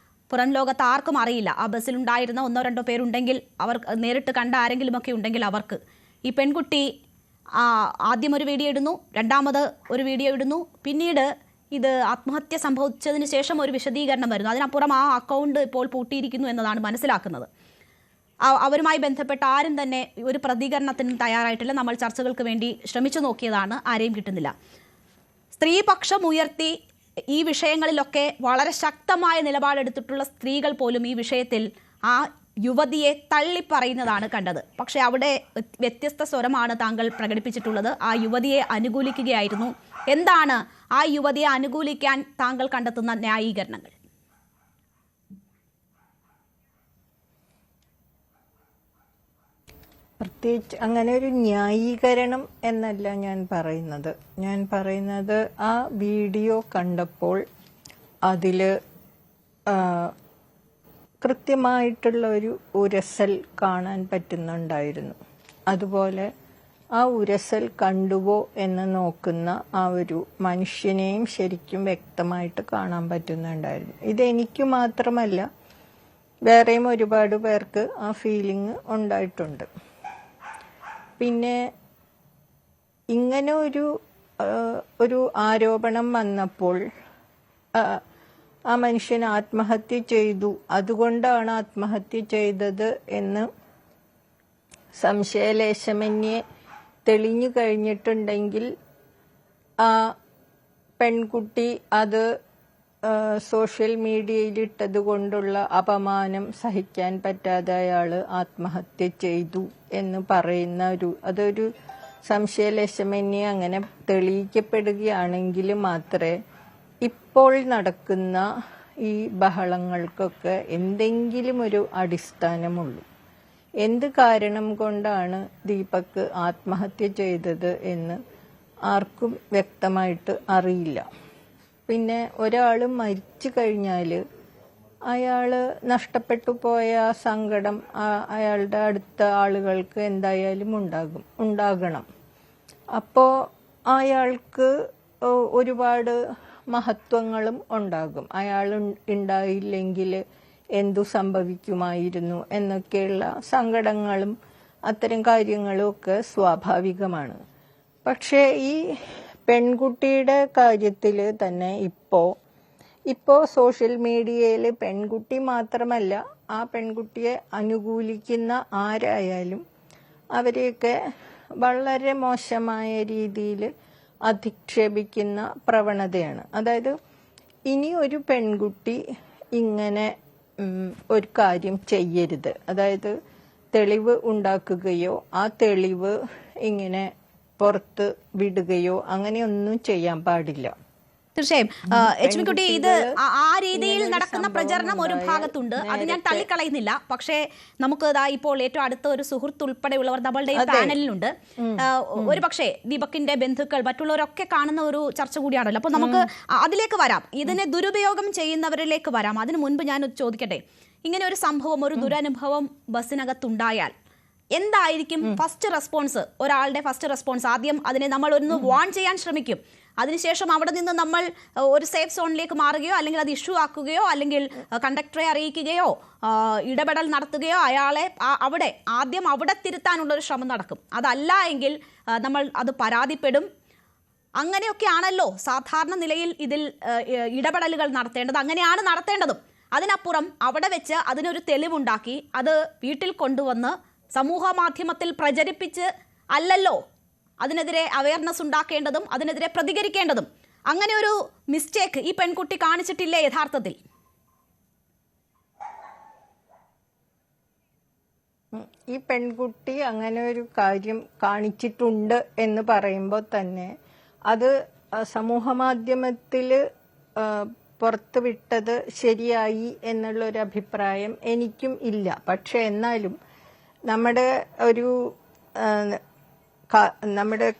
പുറം ലോകത്ത് ആർക്കും അറിയില്ല. ആ ബസ്സിലുണ്ടായിരുന്ന 1-2 പേരുണ്ടെങ്കിൽ, അവർ നേരിട്ട് കണ്ട ആരെങ്കിലുമൊക്കെ ഉണ്ടെങ്കിൽ അവർക്ക്. ഈ പെൺകുട്ടി ആദ്യം ഒരു വീഡിയോ ഇടുന്നു, രണ്ടാമത് ഒരു വീഡിയോ ഇടുന്നു, പിന്നീട് ഇത് ആത്മഹത്യ സംഭവിച്ചതിന് ശേഷം ഒരു വിശദീകരണം വരുന്നു. അതിനപ്പുറം ആ അക്കൗണ്ട് ഇപ്പോൾ പൂട്ടിയിരിക്കുന്നു എന്നതാണ് മനസ്സിലാക്കുന്നത്. അവരുമായി ബന്ധപ്പെട്ട ആരും തന്നെ ഒരു പ്രതികരണത്തിനും തയ്യാറായിട്ടില്ല. നമ്മൾ ചർച്ചകൾക്ക് വേണ്ടി ശ്രമിച്ചു നോക്കിയതാണ്, ആരെയും കിട്ടുന്നില്ല. സ്ത്രീപക്ഷം ഉയർത്തി ഈ വിഷയങ്ങളിലൊക്കെ വളരെ ശക്തമായ നിലപാടെടുത്തിട്ടുള്ള സ്ത്രീകൾ പോലും ഈ വിഷയത്തിൽ ആ യുവതിയെ തള്ളിപ്പറയുന്നതാണ് കണ്ടത്. പക്ഷേ അവിടെ വ്യത്യസ്ത സ്വരമാണ് താങ്കൾ പ്രകടിപ്പിച്ചിട്ടുള്ളത്. ആ യുവതിയെ അനുകൂലിക്കുകയായിരുന്നു. എന്താണ് ആ യുവതിയെ അനുകൂലിക്കാൻ താങ്കൾ കണ്ടെത്തുന്ന ന്യായീകരണങ്ങൾ? പ്രത്യേകിച്ച് അങ്ങനെ ഒരു ന്യായീകരണം എന്നല്ല ഞാൻ പറയുന്നത് ആ വീഡിയോ കണ്ടപ്പോൾ അതിൽ കൃത്യമായിട്ടുള്ള ഒരു ഉരസൽ കാണാൻ പറ്റുന്നുണ്ടായിരുന്നു. അതുപോലെ ആ ഉരസൽ കണ്ടുവോ എന്ന് നോക്കുന്ന ആ ഒരു മനുഷ്യനെയും ശരിക്കും വ്യക്തമായിട്ട് കാണാൻ പറ്റുന്നുണ്ടായിരുന്നു. ഇതെനിക്ക് മാത്രമല്ല, വേറെയും ഒരുപാട് പേർക്ക് ആ ഫീലിംഗ് ഉണ്ടായിട്ടുണ്ട്. പിന്നെ ഇങ്ങനെ ഒരു ആരോപണം വന്നപ്പോൾ ആ മനുഷ്യൻ ആത്മഹത്യ ചെയ്തു, അതുകൊണ്ടാണ് ആത്മഹത്യ ചെയ്തത് എന്ന് സംശയലേശമന്യേ തെളിഞ്ഞു കഴിഞ്ഞിട്ടുണ്ടെങ്കിൽ ആ പെൺകുട്ടി അത് സോഷ്യൽ മീഡിയയിലിട്ടത് കൊണ്ടുള്ള അപമാനം സഹിക്കാൻ പറ്റാതെ അയാള് ആത്മഹത്യ ചെയ്തു എന്ന് പറയുന്ന അതൊരു സംശയലേശമന്യേ അങ്ങനെ തെളിയിക്കപ്പെടുകയാണെങ്കിൽ മാത്രമേ ഇപ്പോൾ നടക്കുന്ന ഈ ബഹളങ്ങൾക്കൊക്കെ എന്തെങ്കിലും ഒരു അടിസ്ഥാനമുള്ളൂ. എന്ത് കാരണം കൊണ്ടാണ് ദീപക് ആത്മഹത്യ ചെയ്തത് എന്ന് ആർക്കും വ്യക്തമായിട്ട് അറിയില്ല. പിന്നെ ഒരാൾ മരിച്ചു കഴിഞ്ഞാൽ അയാൾ നഷ്ടപ്പെട്ടു പോയ സങ്കടം അയാളുടെ അടുത്ത ആളുകൾക്ക് എന്തായാലും ഉണ്ടാകണം. അപ്പോൾ അയാൾക്ക് ഒരുപാട് മഹത്വങ്ങളും ഉണ്ടാകും. അയാൾ ഉണ്ടായില്ലെങ്കിൽ എന്തു സംഭവിക്കുമായിരുന്നു എന്നൊക്കെയുള്ള സങ്കടങ്ങളും അത്തരം കാര്യങ്ങളും ഒക്കെ സ്വാഭാവികമാണ്. പക്ഷേ ഈ പെൺകുട്ടിയുടെ കാര്യത്തിൽ തന്നെ ഇപ്പോ സോഷ്യൽ മീഡിയയിൽ പെൺകുട്ടി മാത്രമല്ല, ആ പെൺകുട്ടിയെ അനുകൂലിക്കുന്ന ആരായാലും അവരെയൊക്കെ വളരെ മോശമായ രീതിയിൽ അധിക്ഷേപിക്കുന്ന പ്രവണതയാണ്. അതായത് ഇനി ഒരു പെൺകുട്ടി ഇങ്ങനെ ഒരു കാര്യം ചെയ്യരുത്, അതായത് തെളിവ് ഉണ്ടാക്കുകയോ ആ തെളിവ് ഇങ്ങനെ പുറത്ത് വിടുകയോ അങ്ങനെയൊന്നും ചെയ്യാൻ പാടില്ല. തീർച്ചയായും എച്ച്മിക്കുട്ടി, ഇത് ആ രീതിയിൽ നടക്കുന്ന പ്രചരണം ഒരു ഭാഗത്തുണ്ട്, അത് ഞാൻ തള്ളിക്കളയുന്നില്ല. പക്ഷേ നമുക്ക് ഇപ്പോൾ ഏറ്റവും അടുത്ത ഒരു സുഹൃത്ത് ഉൾപ്പെടെയുള്ളവർ നമ്മളുടെ ഈ പാനലിലുണ്ട്. ഒരു പക്ഷേ ദീപകിന്റെ ബന്ധുക്കൾ മറ്റുള്ളവരൊക്കെ കാണുന്ന ഒരു ചർച്ച കൂടിയാണല്ലോ. അപ്പോൾ നമുക്ക് അതിലേക്ക് വരാം, ഇതിനെ ദുരുപയോഗം ചെയ്യുന്നവരിലേക്ക് വരാം. അതിനു മുൻപ് ഞാൻ ചോദിക്കട്ടെ, ഇങ്ങനെ ഒരു സംഭവം, ഒരു ദുരനുഭവം ബസ്സിനകത്തുണ്ടായാൽ എന്തായിരിക്കും ഫസ്റ്റ് റെസ്പോൺസ്? ഒരാളുടെ ഫസ്റ്റ് റെസ്പോൺസ് ആദ്യം അതിനെ നമ്മൾ ഒന്ന് വാൺ ചെയ്യാൻ ശ്രമിക്കും, അതിനുശേഷം അവിടെ നിന്ന് നമ്മൾ ഒരു സേഫ് സോണിലേക്ക് മാറുകയോ അല്ലെങ്കിൽ അത് ഇഷ്യൂ ആക്കുകയോ അല്ലെങ്കിൽ കണ്ടക്ടറെ അറിയിക്കുകയോ ഇടപെടൽ നടത്തുകയോ അയാളെ ആദ്യം അവിടെ തിരുത്താനുള്ളൊരു ശ്രമം നടക്കും. അതല്ല എങ്കിൽ നമ്മൾ അത് പരാതിപ്പെടും. അങ്ങനെയൊക്കെയാണല്ലോ സാധാരണ നിലയിൽ ഇതിൽ ഇടപെടലുകൾ നടത്തേണ്ടത്, അങ്ങനെയാണ് നടത്തേണ്ടതും. അതിനപ്പുറം അവിടെ വെച്ച് അതിനൊരു തെളിവുണ്ടാക്കി അത് വീട്ടിൽ കൊണ്ടുവന്ന് സമൂഹ മാധ്യമത്തിൽ പ്രചരിപ്പിച്ച് അല്ലല്ലോ അതിനെതിരെ അവയർനെസ് ഉണ്ടാക്കേണ്ടതും അതിനെതിരെ പ്രതികരിക്കേണ്ടതും. അങ്ങനെ ഒരു മിസ്റ്റേക്ക് ഈ പെൺകുട്ടി കാണിച്ചിട്ടില്ലേ യഥാർത്ഥത്തിൽ? ഈ പെൺകുട്ടി അങ്ങനെ ഒരു കാര്യം കാണിച്ചിട്ടുണ്ട് എന്ന് പറയുമ്പോൾ തന്നെ അത് സമൂഹ മാധ്യമത്തിൽ പുറത്തുവിട്ടത് ശരിയായി എന്നുള്ളൊരു അഭിപ്രായം എനിക്കും ഇല്ല. പക്ഷെ എന്നാലും നമ്മുടെ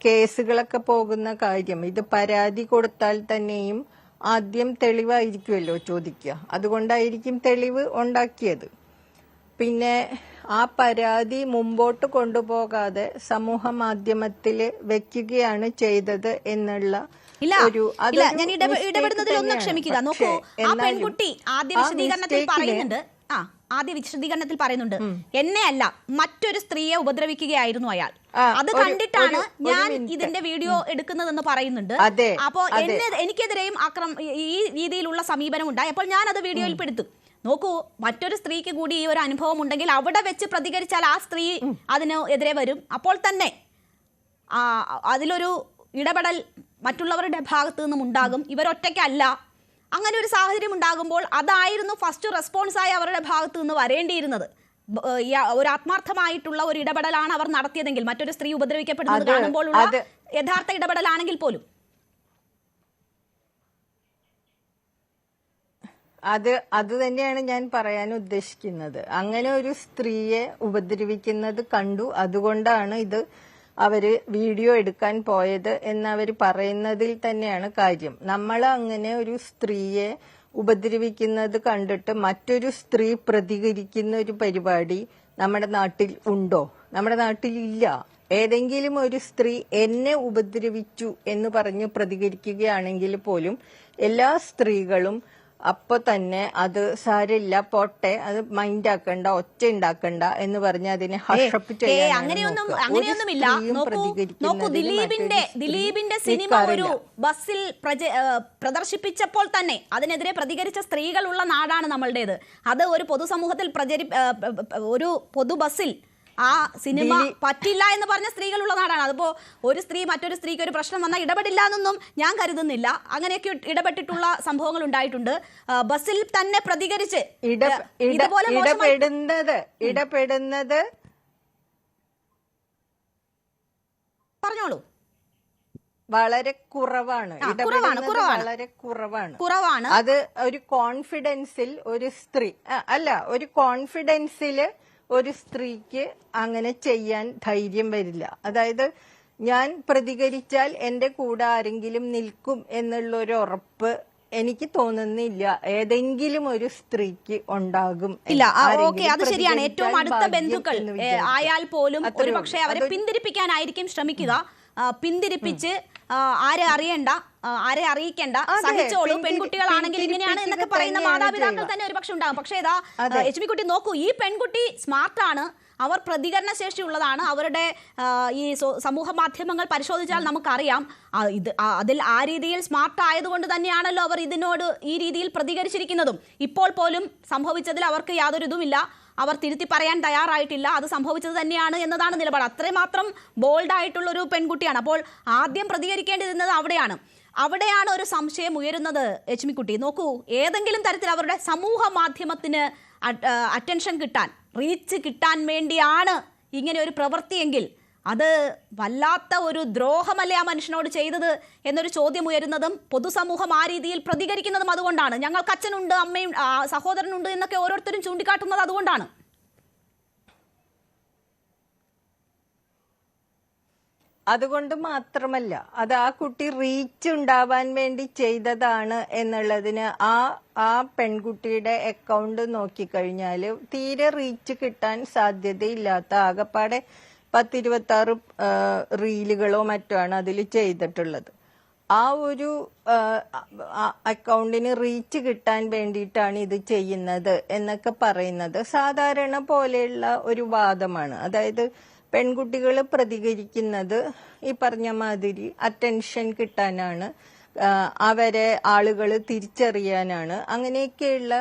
കേസുകളൊക്കെ പോകുന്ന കാര്യം, ഇത് പരാതി കൊടുത്താൽ തന്നെയും ആദ്യം തെളിവായിരിക്കുമല്ലോ ചോദിക്കുക. അതുകൊണ്ടായിരിക്കും തെളിവ് ഉണ്ടാക്കിയത്. പിന്നെ ആ പരാതി മുമ്പോട്ട് കൊണ്ടുപോകാതെ സമൂഹ മാധ്യമത്തിൽ വെക്കുകയാണ് ചെയ്തത് എന്നുള്ള ഞാൻ ഇടപെടുന്നതിലൊന്നും ക്ഷമിക്കുക. നോക്കൂ, ആ പെൺകുട്ടി ആദ്യ വിശദീകരണത്തിൽ പറയുന്നുണ്ട് എന്നെ അല്ല മറ്റൊരു സ്ത്രീയെ ഉപദ്രവിക്കുകയായിരുന്നു അയാൾ, അത് കണ്ടിട്ടാണ് ഞാൻ ഇതിന്റെ വീഡിയോ എടുക്കുന്നതെന്ന് പറയുന്നുണ്ട്. അപ്പോ എനിക്കെതിരെയും ഈ രീതിയിലുള്ള സമീപനം ഉണ്ടായി, അപ്പോൾ ഞാൻ അത് വീഡിയോയിൽ പെടുത്തു. നോക്കൂ, മറ്റൊരു സ്ത്രീക്ക് കൂടി ഈ ഒരു അനുഭവം ഉണ്ടെങ്കിൽ അവിടെ വെച്ച് പ്രതികരിച്ചാൽ ആ സ്ത്രീ അതിന് എതിരെ വരും. അപ്പോൾ തന്നെ അതിലൊരു ഇടപെടൽ മറ്റുള്ളവരുടെ ഭാഗത്തു നിന്നും ഉണ്ടാകും. ഇവരൊറ്റയ്ക്കല്ല. അങ്ങനെ ഒരു സാഹചര്യം ഉണ്ടാകുമ്പോൾ അതായിരുന്നു ഫസ്റ്റ് റെസ്പോൺസായി അവരുടെ ഭാഗത്തു നിന്ന് വരേണ്ടിയിരുന്നത്. ഒരു ആത്മാർത്ഥമായിട്ടുള്ള ഒരു ഇടപെടലാണ് അവർ നടത്തിയതെങ്കിൽ, മറ്റൊരു സ്ത്രീ ഉപദ്രവിക്കപ്പെടുന്നത് കാണുമ്പോഴുള്ള യഥാർത്ഥ ഇടപെടലാണെങ്കിൽ പോലും അത് തന്നെയാണ് ഞാൻ പറയാൻ ഉദ്ദേശിക്കുന്നത്. അങ്ങനെ ഒരു സ്ത്രീയെ ഉപദ്രവിക്കുന്നത് കണ്ടു, അതുകൊണ്ടാണ് ഇത് അവര് വീഡിയോ എടുക്കാൻ പോയത് എന്നവർ പറയുന്നതിൽ തന്നെയാണ് കാര്യം. നമ്മൾ അങ്ങനെ ഒരു സ്ത്രീയെ ഉപദ്രവിക്കുന്നത് കണ്ടിട്ട് മറ്റൊരു സ്ത്രീ പ്രതികരിക്കുന്ന ഒരു പരിപാടി നമ്മുടെ നാട്ടിൽ ഉണ്ടോ? നമ്മുടെ നാട്ടിൽ ഇല്ല. ഏതെങ്കിലും ഒരു സ്ത്രീ എന്നെ ഉപദ്രവിച്ചു എന്ന് പറഞ്ഞ് പ്രതികരിക്കുകയാണെങ്കിൽ പോലും എല്ലാ സ്ത്രീകളും അപ്പൊ തന്നെ അത് സാരില്ല, പോട്ടെ, അത് മൈൻഡ് ആക്കണ്ട, ഒച്ച ഉണ്ടാക്കണ്ട എന്ന് പറഞ്ഞ് അതിനെ ഹഷപ്പ് ചെയ്യാൻ അങ്ങനെയൊന്നുമില്ല. നോക്കൂ, ദിലീപിന്റെ സിനിമ ഒരു ബസ്സിൽ പ്രദർശിപ്പിച്ചപ്പോൾ തന്നെ അതിനെതിരെ പ്രതികരിച്ച സ്ത്രീകളുള്ള നാടാണ് നമ്മളുടേത്. അത് ഒരു പൊതുസമൂഹത്തിൽ ഒരു പൊതു ബസ്സിൽ ആ സിനിമ പറ്റില്ല എന്ന് പറഞ്ഞ സ്ത്രീകളുള്ള നാടാണ്. അതിപ്പോ ഒരു സ്ത്രീ മറ്റൊരു സ്ത്രീക്ക് ഒരു പ്രശ്നം വന്നാൽ ഇടപെടില്ല എന്നൊന്നും ഞാൻ കരുതുന്നില്ല. അങ്ങനെയൊക്കെ ഇടപെട്ടിട്ടുള്ള സംഭവങ്ങൾ ഉണ്ടായിട്ടുണ്ട്. ബസ്സിൽ തന്നെ പ്രതികരിച്ച് ഇടപെടുന്നത് പറഞ്ഞോളൂ. വളരെ കുറവാണ്. വളരെ കുറവാണ്. അത് ഒരു കോൺഫിഡൻസിൽ ഒരു സ്ത്രീ ഒരു കോൺഫിഡൻസിൽ ഒരു സ്ത്രീക്ക് അങ്ങനെ ചെയ്യാൻ ധൈര്യം വരില്ല. അതായത് ഞാൻ പ്രതികരിച്ചാൽ എന്റെ കൂടെ ആരെങ്കിലും നിൽക്കും എന്നുള്ളൊരു ഉറപ്പ് എനിക്ക് തോന്നുന്നില്ല ഏതെങ്കിലും ഒരു സ്ത്രീക്ക് ഉണ്ടാകും. ഇല്ല, ഓക്കെ, അത് ശരിയാണ്. ഏറ്റവും അടുത്ത ബന്ധുക്കൾ ആയാൽ പോലും ഒരു പക്ഷേ അവരെ പിന്തിരിപ്പിക്കാനായിരിക്കും ശ്രമിക്കുക. പിന്തിരിപ്പിച്ച് ആരെ അറിയണ്ട, ആരെ അറിയിക്കേണ്ട, സഹിച്ചോളൂ, പെൺകുട്ടികളാണെങ്കിൽ ഇങ്ങനെയാണ് എന്നൊക്കെ പറയുന്ന മാതാപിതാക്കൾ തന്നെ ഒരു പക്ഷെ ഉണ്ടാകും. പക്ഷേ ഇതാ എച്ച്ബി നോക്കൂ, ഈ പെൺകുട്ടി സ്മാർട്ടാണ്, അവർ പ്രതികരണ ശേഷി ഉള്ളതാണ്. അവരുടെ ഈ സമൂഹ മാധ്യമങ്ങൾ പരിശോധിച്ചാൽ നമുക്കറിയാം അതിൽ ആ രീതിയിൽ സ്മാർട്ട് ആയതുകൊണ്ട് തന്നെയാണല്ലോ അവർ ഇതിനോട് ഈ രീതിയിൽ പ്രതികരിച്ചിരിക്കുന്നതും. ഇപ്പോൾ പോലും സംഭവിച്ചതിൽ അവർക്ക് യാതൊരു ഇതുമില്ല, അവർ തിരുത്തി പറയാൻ തയ്യാറായിട്ടില്ല, അത് സംഭവിച്ചത് തന്നെയാണ് എന്നതാണ് നിലപാട്. അത്രമാത്രം ബോൾഡായിട്ടുള്ളൊരു പെൺകുട്ടിയാണ്. അപ്പോൾ ആദ്യം പ്രതികരിക്കേണ്ടിയിരുന്നത് അവിടെയാണ് ഒരു സംശയം ഉയരുന്നത്. എച്ച്മിക്കുട്ടി നോക്കൂ, ഏതെങ്കിലും തരത്തിൽ അവരുടെ സമൂഹ മാധ്യമത്തിന് അറ്റൻഷൻ കിട്ടാൻ, റീച്ച് കിട്ടാൻ വേണ്ടിയാണ് ഇങ്ങനെ ഒരു പ്രവൃത്തിയെങ്കിൽ അത് വല്ലാത്ത ഒരു ദ്രോഹമല്ലേ ആ മനുഷ്യനോട് ചെയ്തത് എന്നൊരു ചോദ്യം ഉയരുന്നതും പൊതുസമൂഹം ആ രീതിയിൽ പ്രതികരിക്കുന്നതും അതുകൊണ്ടാണ്. ഞങ്ങൾക്ക് അച്ഛനുണ്ട്, അമ്മയും സഹോദരനുണ്ട് എന്നൊക്കെ ഓരോരുത്തരും ചൂണ്ടിക്കാട്ടുന്നത് അതുകൊണ്ടാണ്. അതുകൊണ്ട് മാത്രമല്ല, അത് ആ കുട്ടി റീച്ച് ഉണ്ടാവാൻ വേണ്ടി ചെയ്തതാണ് എന്നുള്ളതിന് ആ പെൺകുട്ടിയുടെ അക്കൗണ്ട് നോക്കിക്കഴിഞ്ഞാൽ തീരെ റീച്ച് കിട്ടാൻ സാധ്യതയില്ലാത്ത, ആകപ്പാടെ 10-26 റീലുകളോ മറ്റോ ആണ് അതിൽ ചെയ്തിട്ടുള്ളത്. ആ ഒരു അക്കൗണ്ടിന് റീച്ച് കിട്ടാൻ വേണ്ടിയിട്ടാണ് ഇത് ചെയ്യുന്നത് എന്നൊക്കെ പറയുന്നത് സാധാരണ പോലെയുള്ള ഒരു വാദമാണ്. അതായത് പെൺകുട്ടികൾ പ്രതികരിക്കുന്നത് ഈ പറഞ്ഞ മാതിരി അറ്റൻഷൻ കിട്ടാനാണ്, അവരെ ആളുകൾ തിരിച്ചറിയാനാണ്. അങ്ങനെയൊക്കെയുള്ള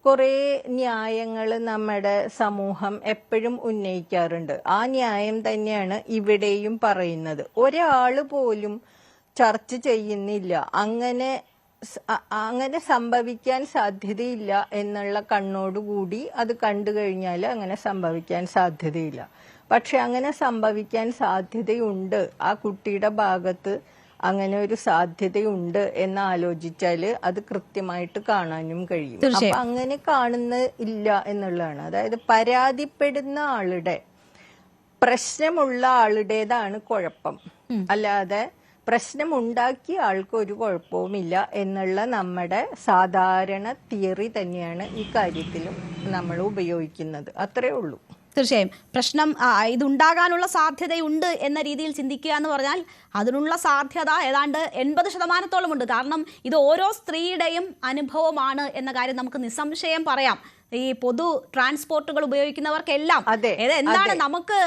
കുറേ ന്യായങ്ങൾ നമ്മുടെ സമൂഹം എപ്പോഴും ഉന്നയിക്കാറുണ്ട്. ആ ന്യായം തന്നെയാണ് ഇവിടെയും പറയുന്നത്. ഒരാൾ പോലും ചർച്ച ചെയ്യുന്നില്ല, അങ്ങനെ സംഭവിക്കാൻ സാധ്യതയില്ല എന്നുള്ള കണ്ണോടുകൂടി അത് കണ്ടു കഴിഞ്ഞാൽ അങ്ങനെ സംഭവിക്കാൻ സാധ്യതയില്ല. പക്ഷെ അങ്ങനെ സംഭവിക്കാൻ സാധ്യതയുണ്ട്, ആ കുട്ടിയുടെ ഭാഗത്ത് അങ്ങനെ ഒരു സാധ്യതയുണ്ട് എന്ന് ആലോചിച്ചാല് അത് കൃത്യമായിട്ട് കാണാനും കഴിയും. അപ്പൊ അങ്ങനെ കാണുന്ന ഇല്ല എന്നുള്ളതാണ്. അതായത് പരാതിപ്പെടുന്ന ആളുടെ, പ്രശ്നമുള്ള ആളുടേതാണ് കുഴപ്പം, അല്ലാതെ പ്രശ്നമുണ്ടാക്കിയ ആൾക്ക് ഒരു കുഴപ്പവുമില്ല എന്നുള്ള നമ്മുടെ സാധാരണ തിയറി തന്നെയാണ് ഈ കാര്യത്തിലും നമ്മൾ ഉപയോഗിക്കുന്നത്. അത്രേ ഉള്ളൂ. തീർച്ചയായും പ്രശ്നം ഇതുണ്ടാകാനുള്ള സാധ്യതയുണ്ട് എന്ന രീതിയിൽ ചിന്തിക്കുക എന്ന് പറഞ്ഞാൽ അതിനുള്ള സാധ്യത ഏതാണ്ട് 80% ഉണ്ട്. കാരണം ഇത് ഓരോ സ്ത്രീയുടെയും അനുഭവമാണ് എന്ന കാര്യം നമുക്ക് നിസ്സംശയം പറയാം. ഈ പൊതു ട്രാൻസ്പോർട്ടുകൾ ഉപയോഗിക്കുന്നവർക്കെല്ലാം എന്താണ്, നമുക്ക്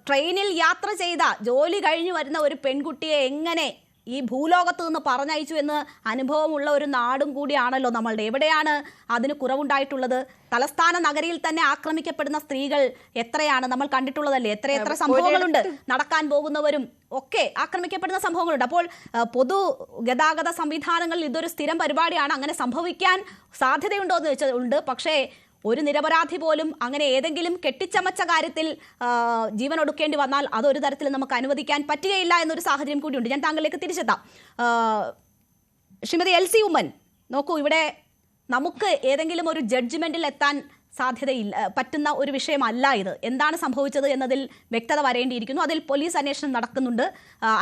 ട്രെയിനിൽ യാത്ര ചെയ്ത ജോലി കഴിഞ്ഞു വരുന്ന ഒരു പെൺകുട്ടിയെ എങ്ങനെ ഈ ഭൂലോകത്ത് നിന്ന് പറഞ്ഞയച്ചു എന്ന് അനുഭവമുള്ള ഒരു നാടും കൂടിയാണല്ലോ നമ്മളുടെ. എവിടെയാണ് അതിന് കുറവുണ്ടായിട്ടുള്ളത്? തലസ്ഥാന നഗരിയിൽ തന്നെ ആക്രമിക്കപ്പെടുന്ന സ്ത്രീകൾ എത്രയാണ് നമ്മൾ കണ്ടിട്ടുള്ളതല്ലേ? എത്ര സംഭവങ്ങളുണ്ട്. നടക്കാൻ പോകുന്നവരും ഒക്കെ ആക്രമിക്കപ്പെടുന്ന സംഭവങ്ങളുണ്ട്. അപ്പോൾ പൊതു ഗതാഗത സംവിധാനങ്ങളിൽ ഇതൊരു സ്ഥിരം പരിപാടിയാണ്. അങ്ങനെ സംഭവിക്കാൻ സാധ്യതയുണ്ടോ എന്ന് വെച്ചാൽ ഉണ്ട്. പക്ഷേ ഒരു നിരപരാധി പോലും അങ്ങനെ ഏതെങ്കിലും കെട്ടിച്ചമച്ച കാര്യത്തിൽ ജീവൻ ഒടുക്കേണ്ടി വന്നാൽ അതൊരു തരത്തിൽ നമുക്ക് അനുവദിക്കാൻ പറ്റുകയില്ല എന്നൊരു സാഹചര്യം കൂടിയുണ്ട്. ഞാൻ താങ്കളിലേക്ക് തിരിച്ചെത്താം. ശ്രീമതി എൽസി ഉമ്മൻ, നോക്കൂ, ഇവിടെ നമുക്ക് ഏതെങ്കിലും ഒരു ജഡ്ജ്മെന്റിൽ എത്താൻ സാധ്യതയില്ല, പറ്റുന്ന ഒരു വിഷയമല്ല ഇത്. എന്താണ് സംഭവിച്ചത് എന്നതിൽ വ്യക്തത വരേണ്ടിയിരിക്കുന്നു. അതിൽ പോലീസ് അന്വേഷണം നടക്കുന്നുണ്ട്,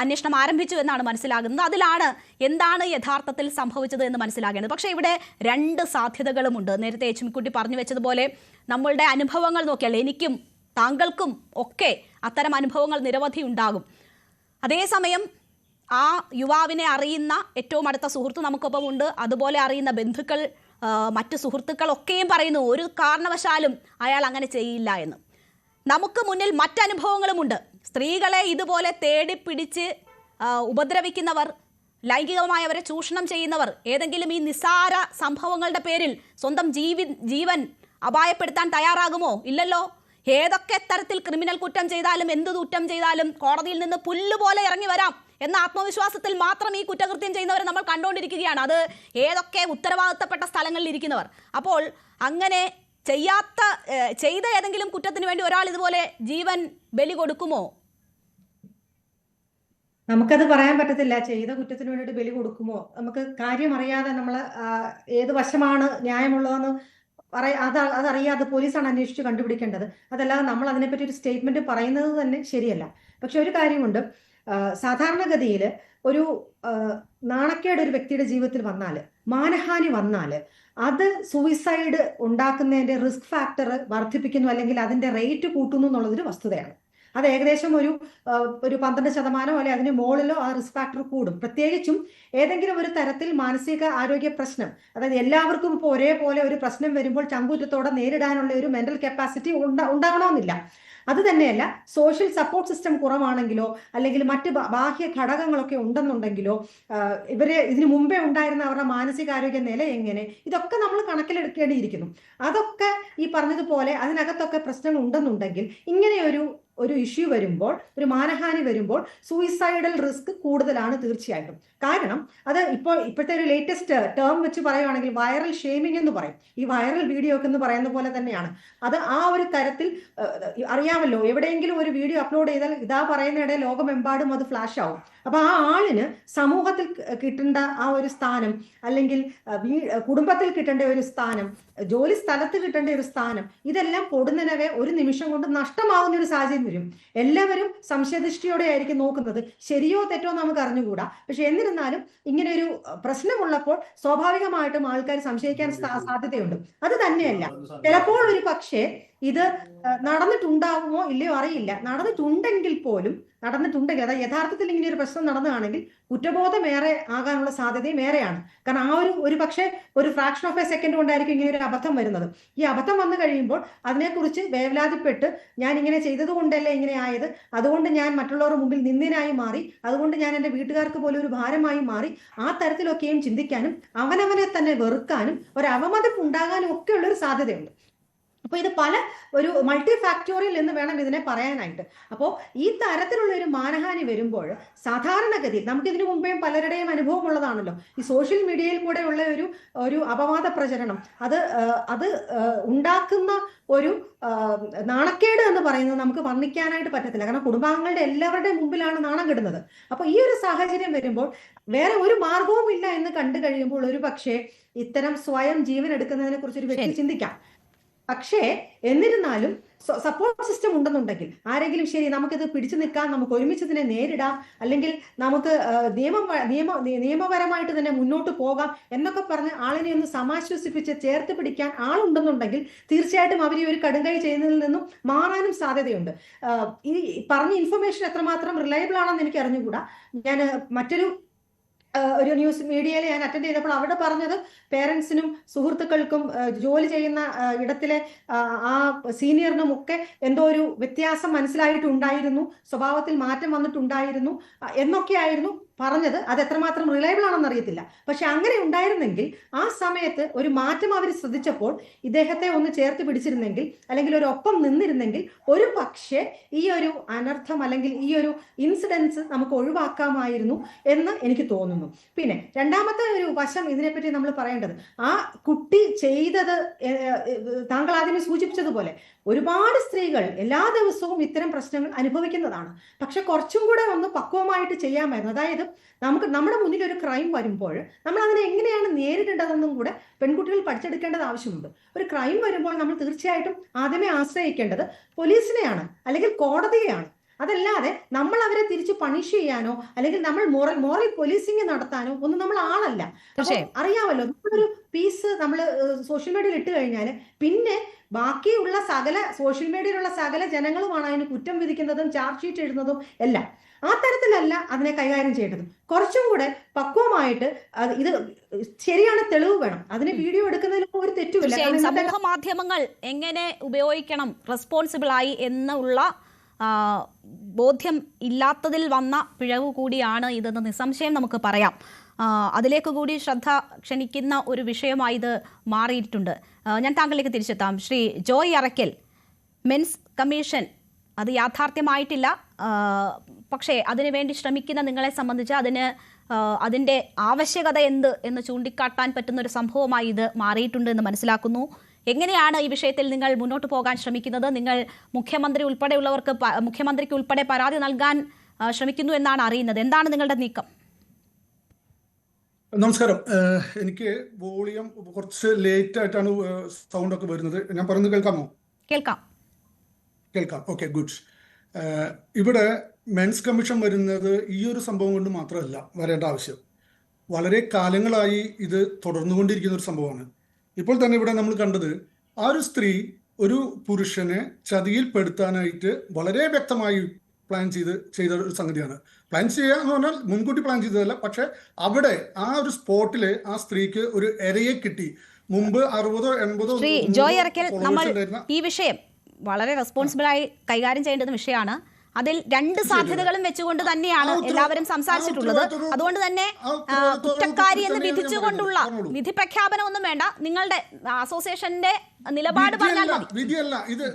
അന്വേഷണം ആരംഭിച്ചു എന്നാണ് മനസ്സിലാകുന്നത്. അതിലാണ് എന്താണ് യഥാർത്ഥത്തിൽ സംഭവിച്ചത് എന്ന് മനസ്സിലാകേണ്ടത്. പക്ഷേ ഇവിടെ 2 സാധ്യതകളുമുണ്ട്. നേരത്തെ എച്ചുമിക്കുട്ടി പറഞ്ഞു വെച്ചതുപോലെ നമ്മളുടെ അനുഭവങ്ങൾ നോക്കിയാൽ എനിക്കും താങ്കൾക്കും ഒക്കെ അത്തരം അനുഭവങ്ങൾ നിരവധി ഉണ്ടാകും. അതേസമയം ആ യുവാവിനെ അറിയുന്ന ഏറ്റവും അടുത്ത സുഹൃത്ത് നമുക്കൊപ്പം ഉണ്ട്, അതുപോലെ അറിയുന്ന ബന്ധുക്കൾ, മറ്റു സുഹൃത്തുക്കളൊക്കെയും പറയുന്നു ഒരു കാരണവശാലും അയാൾ അങ്ങനെ ചെയ്യില്ല എന്ന്. നമുക്ക് മുന്നിൽ മറ്റനുഭവങ്ങളുമുണ്ട്. സ്ത്രീകളെ ഇതുപോലെ തേടിപ്പിടിച്ച് ഉപദ്രവിക്കുന്നവർ, ലൈംഗികമായി അവരെ ചൂഷണം ചെയ്യുന്നവർ ഏതെങ്കിലും ഈ നിസ്സാര സംഭവങ്ങളുടെ പേരിൽ സ്വന്തം ജീവൻ അപായപ്പെടുത്താൻ തയ്യാറാകുമോ? ഇല്ലല്ലോ. ഏതൊക്കെ തരത്തിൽ ക്രിമിനൽ കുറ്റം ചെയ്താലും എന്ത് കുറ്റം ചെയ്താലും കോടതിയിൽ നിന്ന് പുല്ലുപോലെ ഇറങ്ങി വരാം എന്ന ആത്മവിശ്വാസത്തിൽ മാത്രം ഈ കുറ്റകൃത്യം ചെയ്യുന്നവരെ നമ്മൾ കണ്ടുകൊണ്ടിരിക്കുകയാണ്. അത് ഏതൊക്കെ ഉത്തരവാദിത്തപ്പെട്ട സ്ഥലങ്ങളിൽ ഇരിക്കുന്നവർ. അപ്പോൾ അങ്ങനെ ചെയ്ത ഏതെങ്കിലും കുറ്റത്തിന് വേണ്ടി ഒരാൾ ഇതുപോലെ ജീവൻ ബലി കൊടുക്കുമോ? നമുക്കത് പറയാൻ പറ്റത്തില്ല. ചെയ്ത കുറ്റത്തിന് വേണ്ടിയിട്ട് ബലി കൊടുക്കുമോ? നമുക്ക് കാര്യം അറിയാതെ നമ്മൾ ഏത് വശമാണ് ന്യായമുള്ളതെന്ന് അതറിയാതെ പോലീസാണ് അന്വേഷിച്ച് കണ്ടുപിടിക്കേണ്ടത്. അതല്ലാതെ നമ്മൾ അതിനെപ്പറ്റി ഒരു സ്റ്റേറ്റ്മെന്റ് പറയുന്നത് തന്നെ ശരിയല്ല. പക്ഷെ ഒരു കാര്യമുണ്ട്, സാധാരണഗതിയിൽ ഒരു നാണക്കേട് ഒരു വ്യക്തിയുടെ ജീവിതത്തിൽ വന്നാൽ, മാനഹാനി വന്നാൽ, അത് സൂയിസൈഡ് ഉണ്ടാക്കുന്നതിന്റെ റിസ്ക് ഫാക്ടർ വർദ്ധിപ്പിക്കുന്നു, അല്ലെങ്കിൽ അതിന്റെ റേറ്റ് കൂട്ടുന്നു എന്നുള്ളതൊരു വസ്തുതയാണ്. അത് ഏകദേശം ഒരു 12% അല്ലെങ്കിൽ അതിന് മുകളിലോ ആ റിസ്ക് ഫാക്ടർ കൂടും. പ്രത്യേകിച്ചും ഏതെങ്കിലും ഒരു തരത്തിൽ മാനസിക ആരോഗ്യ പ്രശ്നം, അതായത് എല്ലാവർക്കും ഇപ്പോൾ ഒരേപോലെ ഒരു പ്രശ്നം വരുമ്പോൾ ചങ്കൂറ്റത്തോടെ നേരിടാനുള്ള ഒരു മെന്റൽ കപ്പാസിറ്റി ഉണ്ടാകണമെന്നില്ല. അത് തന്നെയല്ല, സോഷ്യൽ സപ്പോർട്ട് സിസ്റ്റം കുറവാണെങ്കിലോ അല്ലെങ്കിൽ മറ്റ് ബാഹ്യ ഘടകങ്ങളൊക്കെ ഉണ്ടെന്നുണ്ടെങ്കിലോ, ഇതിനു മുമ്പേ ഉണ്ടായിരുന്ന അവരുടെ മാനസികാരോഗ്യ നില എങ്ങനെ, ഇതൊക്കെ നമ്മൾ കണക്കിലെടുക്കേണ്ടിയിരിക്കുന്നു. അതൊക്കെ ഈ പറഞ്ഞതുപോലെ അതിനകത്തൊക്കെ പ്രശ്നങ്ങൾ ഉണ്ടെന്നുണ്ടെങ്കിൽ ഇങ്ങനെ ഒരു ഇഷ്യൂ വരുമ്പോൾ, ഒരു മാനഹാനി വരുമ്പോൾ സൂയിസൈഡൽ റിസ്ക് കൂടുതലാണ് തീർച്ചയായിട്ടും. കാരണം അത് ഇപ്പോഴത്തെ ഒരു ലേറ്റസ്റ്റ് ടേം വെച്ച് പറയുവാണെങ്കിൽ വൈറൽ ഷെയ്മിംഗ് എന്ന് പറയും. ഈ വൈറൽ വീഡിയോ ഒക്കെ എന്ന് പറയുന്ന പോലെ തന്നെയാണ് അത്. ആ ഒരു തരത്തിൽ അറിയാമല്ലോ, എവിടെയെങ്കിലും ഒരു വീഡിയോ അപ്ലോഡ് ചെയ്താൽ ഇതാ പറയുന്നതിടെ ലോകമെമ്പാടും അത് ഫ്ലാഷ് ആവും. അപ്പൊ ആ ആളിന് സമൂഹത്തിൽ കിട്ടേണ്ട ആ ഒരു സ്ഥാനം, അല്ലെങ്കിൽ കുടുംബത്തിൽ കിട്ടേണ്ട ഒരു സ്ഥാനം, ജോലി സ്ഥലത്ത് കിട്ടേണ്ട ഒരു സ്ഥാനം, ഇതെല്ലാം കൊടുന്നതിനവെ ഒരു നിമിഷം കൊണ്ട് നഷ്ടമാകുന്ന ഒരു സാഹചര്യം വരും. എല്ലാവരും സംശയദൃഷ്ടിയോടെ ആയിരിക്കും നോക്കുന്നത്. ശരിയോ തെറ്റോ നമുക്ക് അറിഞ്ഞുകൂടാ. പക്ഷെ എന്നിരുന്നാലും ഇങ്ങനെ ഒരു പ്രശ്നമുള്ളപ്പോൾ സ്വാഭാവികമായിട്ടും ആൾക്കാർ സംശയിക്കാൻ സാധ്യതയുണ്ട്. അത് തന്നെയല്ല, ചിലപ്പോൾ ഒരു പക്ഷേ ഇത് നടന്നിട്ടുണ്ടാവുമോ ഇല്ലയോ അറിയില്ല. നടന്നിട്ടുണ്ടെങ്കിൽ അതായത് യഥാർത്ഥത്തിൽ ഇങ്ങനെ ഒരു പ്രശ്നം നടന്നതാണെങ്കിൽ കുറ്റബോധം ഏറെ ആകാനുള്ള സാധ്യതയും ഏറെയാണ്. കാരണം ആ ഒരു പക്ഷേ ഒരു ഫ്രാക്ഷൻ ഓഫ് എ സെക്കൻഡ് കൊണ്ടായിരിക്കും ഇങ്ങനെ ഒരു അബദ്ധം വരുന്നത്. ഈ അബദ്ധം വന്നു കഴിയുമ്പോൾ അതിനെക്കുറിച്ച് വേവലാതിപ്പെട്ട് ഞാൻ ഇങ്ങനെ ചെയ്തത് കൊണ്ടല്ലേ ഇങ്ങനെ ആയത്, അതുകൊണ്ട് ഞാൻ മറ്റുള്ളവരുടെ മുമ്പിൽ നിന്ദിനായി മാറി, അതുകൊണ്ട് ഞാൻ എൻ്റെ വീട്ടുകാർക്ക് പോലും ഒരു ഭാരമായി മാറി, ആ തരത്തിലൊക്കെയും ചിന്തിക്കാനും അവനവനെ തന്നെ വെറുക്കാനും ഒരു അവമതിപ്പ് ഉണ്ടാകാനും ഒക്കെ ഉള്ളൊരു സാധ്യതയുണ്ട്. അപ്പൊ ഇത് ഒരു മൾട്ടി ഫാക്ടോറിയൽ എന്ന് വേണം ഇതിനെ പറയാനായിട്ട്. അപ്പോൾ ഈ തരത്തിലുള്ള ഒരു മാനഹാനി വരുമ്പോൾ സാധാരണഗതിയിൽ നമുക്ക് ഇതിനു മുമ്പേ പലരുടെയും അനുഭവം ഉള്ളതാണല്ലോ, ഈ സോഷ്യൽ മീഡിയയിൽ കൂടെ ഉള്ള ഒരു അപവാദ പ്രചരണം, അത് ഉണ്ടാക്കുന്ന ഒരു നാണക്കേട് എന്ന് പറയുന്നത് നമുക്ക് വർണ്ണിക്കാനായിട്ട് പറ്റത്തില്ല. കാരണം കുടുംബാംഗങ്ങളുടെ എല്ലാവരുടെയും മുമ്പിലാണ് നാണം കെടുന്നത്. അപ്പൊ ഈ ഒരു സാഹചര്യം വരുമ്പോൾ വേറെ ഒരു മാർഗവും ഇല്ല എന്ന് കണ്ടു കഴിയുമ്പോൾ ഒരു പക്ഷേ ഇത്തരം സ്വയം ജീവൻ എടുക്കുന്നതിനെ കുറിച്ച് ഒരു വ്യക്തി ചിന്തിക്കാം. പക്ഷേ എന്നിരുന്നാലും സപ്പോർട്ട് സിസ്റ്റം ഉണ്ടെന്നുണ്ടെങ്കിൽ ആരെങ്കിലും ശരി നമുക്കിത് പിടിച്ചു നിൽക്കാം, നമുക്ക് ഒരുമിച്ച് ഇതിനെ നേരിടാം, അല്ലെങ്കിൽ നമുക്ക് നിയമപരമായിട്ട് തന്നെ മുന്നോട്ട് പോകാം എന്നൊക്കെ പറഞ്ഞ് ആളിനെ ഒന്ന് സമാശ്വസിപ്പിച്ച് ചേർത്ത് പിടിക്കാൻ ആളുണ്ടെന്നുണ്ടെങ്കിൽ തീർച്ചയായിട്ടും അവർ ഈ ഒരു കടുങ്കൈ ചെയ്യുന്നതിൽ നിന്നും മാറാനും സാധ്യതയുണ്ട്. ഈ പറഞ്ഞ ഇൻഫർമേഷൻ എത്രമാത്രം റിലയബിൾ ആണെന്ന് എനിക്ക് അറിഞ്ഞുകൂടാ. ഞാൻ മറ്റൊരു ന്യൂസ് മീഡിയയിൽ ഞാൻ അറ്റൻഡ് ചെയ്തപ്പോൾ അവിടെ പറഞ്ഞത് പേരൻസിനും സുഹൃത്തുക്കൾക്കും ജോലി ചെയ്യുന്ന ഇടത്തിലെ ആ സീനിയറിനും ഒക്കെ എന്തോ ഒരു വ്യത്യാസം മനസ്സിലായിട്ടുണ്ടായിരുന്നു, സ്വഭാവത്തിൽ മാറ്റം വന്നിട്ടുണ്ടായിരുന്നു എന്നൊക്കെയായിരുന്നു പറഞ്ഞത്. അത് എത്രമാത്രം റിലയബിൾ ആണെന്ന് അറിയത്തില്ല. പക്ഷെ അങ്ങനെ ഉണ്ടായിരുന്നെങ്കിൽ ആ സമയത്ത് ഒരു മാറ്റം അവർ ശ്രദ്ധിച്ചപ്പോൾ ഇദ്ദേഹത്തെ ഒന്ന് ചേർത്ത് പിടിച്ചിരുന്നെങ്കിൽ, അല്ലെങ്കിൽ ഒരു ഒപ്പം നിന്നിരുന്നെങ്കിൽ ഒരു പക്ഷേ ഈ ഒരു അനർത്ഥം അല്ലെങ്കിൽ ഈ ഒരു ഇൻസിഡൻസ് നമുക്ക് ഒഴിവാക്കാമായിരുന്നു എന്ന് എനിക്ക് തോന്നുന്നു. പിന്നെ രണ്ടാമത്തെ ഒരു വശം ഇതിനെപ്പറ്റി നമ്മൾ പറയേണ്ടത്, ആ കുട്ടി ചെയ്തത് താങ്കൾ ആദ്യമേ സൂചിപ്പിച്ചതുപോലെ ഒരുപാട് സ്ത്രീകൾ എല്ലാ ദിവസവും ഇത്തരം പ്രശ്നങ്ങൾ അനുഭവിക്കുന്നതാണ്. പക്ഷെ കുറച്ചും കൂടെ ഒന്ന് പക്വമായിട്ട് ചെയ്യാമായിരുന്നു. അതായത് നമ്മുടെ മുന്നിൽ ഒരു ക്രൈം വരുമ്പോൾ നമ്മൾ അതിനെ എങ്ങനെയാണ് നേരിടേണ്ടതെന്നും കൂടെ പെൺകുട്ടികൾ പഠിച്ചെടുക്കേണ്ടത് ആവശ്യമുണ്ട്. ഒരു ക്രൈം വരുമ്പോൾ നമ്മൾ തീർച്ചയായിട്ടും ആദ്യമേ ആശ്രയിക്കേണ്ടത് പോലീസിനെയാണ്, അല്ലെങ്കിൽ കോടതിയെയാണ്. അതല്ലാതെ നമ്മൾ അവരെ തിരിച്ച് പണിഷ് ചെയ്യാനോ അല്ലെങ്കിൽ നമ്മൾ മോറൽ പോലീസിങ് നടത്താനോ ഒന്നും നമ്മൾ ആളല്ല. അറിയാമല്ലോ, നമ്മളൊരു പീസ് നമ്മൾ സോഷ്യൽ മീഡിയയിൽ ഇട്ട് കഴിഞ്ഞാൽ പിന്നെ ബാക്കിയുള്ള സോഷ്യൽ മീഡിയയിലുള്ള സകല ജനങ്ങളുമാണ് അതിന് കുറ്റം വിധിക്കുന്നതും ചാർജ് ഷീറ്റ് എഴുതുന്നതും എല്ലാം. ആ തരത്തിലല്ല അതിനെ കൈകാര്യം ചെയ്യേണ്ടത്. കുറച്ചും കൂടെ പക്വമായിട്ട് ഇത് ശരിയാണ് തെളിവ് വേണം. അതിന് വീഡിയോ എടുക്കുന്നതിൽ ഒരു തെറ്റുമില്ല. സമൂഹ മാധ്യമങ്ങൾ എങ്ങനെ ഉപയോഗിക്കണം റെസ്പോൺസിബിൾ ആയി എന്നുള്ള ബോധ്യം ഇല്ലാത്തതിൽ വന്ന പിഴവ് കൂടിയാണ് ഇതെന്ന് നിസ്സംശയം നമുക്ക് പറയാം. അതിലേക്ക് കൂടി ശ്രദ്ധ ക്ഷണിക്കുന്ന ഒരു വിഷയമായി ഇത് മാറിയിട്ടുണ്ട്. ഞാൻ താങ്കളിലേക്ക് തിരിച്ചെത്താം. ശ്രീ ജോയ് അറയ്ക്കൽ, മെൻസ് കമ്മീഷൻ അത് യാഥാർത്ഥ്യമായിട്ടില്ല, പക്ഷേ അതിനുവേണ്ടി ശ്രമിക്കുന്ന നിങ്ങളെ സംബന്ധിച്ച് അതിൻ്റെ ആവശ്യകത എന്ന് ചൂണ്ടിക്കാട്ടാൻ പറ്റുന്ന ഒരു സംഭവമായി ഇത് മാറിയിട്ടുണ്ട് എന്ന് മനസ്സിലാക്കുന്നു. എങ്ങനെയാണ് ഈ വിഷയത്തിൽ നിങ്ങൾ മുന്നോട്ട് പോകാൻ ശ്രമിക്കുന്നത്? നിങ്ങൾ മുഖ്യമന്ത്രിക്ക് ഉൾപ്പെടെ പരാതി നൽകാൻ ശ്രമിക്കുന്നു എന്നാണ് അറിയുന്നത്. എന്താണ് നിങ്ങളുടെ നീക്കം? നമസ്കാരം. എനിക്ക് വോളിയം കുറച്ച് ലേറ്റ് ആയിട്ടാണ് സൗണ്ട് ഒക്കെ വരുന്നത്. ഞാൻ പറയുന്നത് കേൾക്കാമോ? കേൾക്കാം. Okay, good. ഇവിടെ മെൻസ് കമ്മീഷൻ വരുന്നത് ഈ ഒരു സംഭവം കൊണ്ട് മാത്രമല്ല വരേണ്ട ആവശ്യം. വളരെ കാലങ്ങളായി ഇത് തുടർന്നുകൊണ്ടിരിക്കുന്ന ഒരു സംഭവമാണ്. ഇപ്പോൾ തന്നെ ഇവിടെ നമ്മൾ കണ്ടത് ആ ഒരു സ്ത്രീ ഒരു പുരുഷനെ ചതിയിൽപ്പെടുത്താനായിട്ട് വളരെ വ്യക്തമായി പ്ലാൻ ചെയ്ത ഒരു സംഗതിയാണ്. പ്ലാൻ ചെയ്യുക എന്ന് പറഞ്ഞാൽ മുൻകൂട്ടി പ്ലാൻ ചെയ്തതല്ല, പക്ഷെ അവിടെ ആ ഒരു സ്പോട്ടില് ആ സ്ത്രീക്ക് ഒരു ഇരയെ കിട്ടി. മുമ്പ് 60-80 ജോയ് അറയ്ക്കൽ, നമ്മൾ ഈ വിഷയം വളരെ റെസ്പോൺസിബിളായി കൈകാര്യം ചെയ്യേണ്ടുന്ന വിഷയമാണ്. അതിൽ രണ്ട് സാധ്യതകളും വെച്ചുകൊണ്ട് തന്നെയാണ് എല്ലാവരും സംസാരിച്ചിട്ടുള്ളത്. അതുകൊണ്ട് തന്നെ കുറ്റക്കാരി എന്ന് വിധിച്ചുകൊണ്ടുള്ള വിധി പ്രഖ്യാപനം ഒന്നും വേണ്ട, നിങ്ങളുടെ അസോസിയേഷന്റെ നിലപാട് പറഞ്ഞാൽ മതി. വിധിയല്ല ഇത്,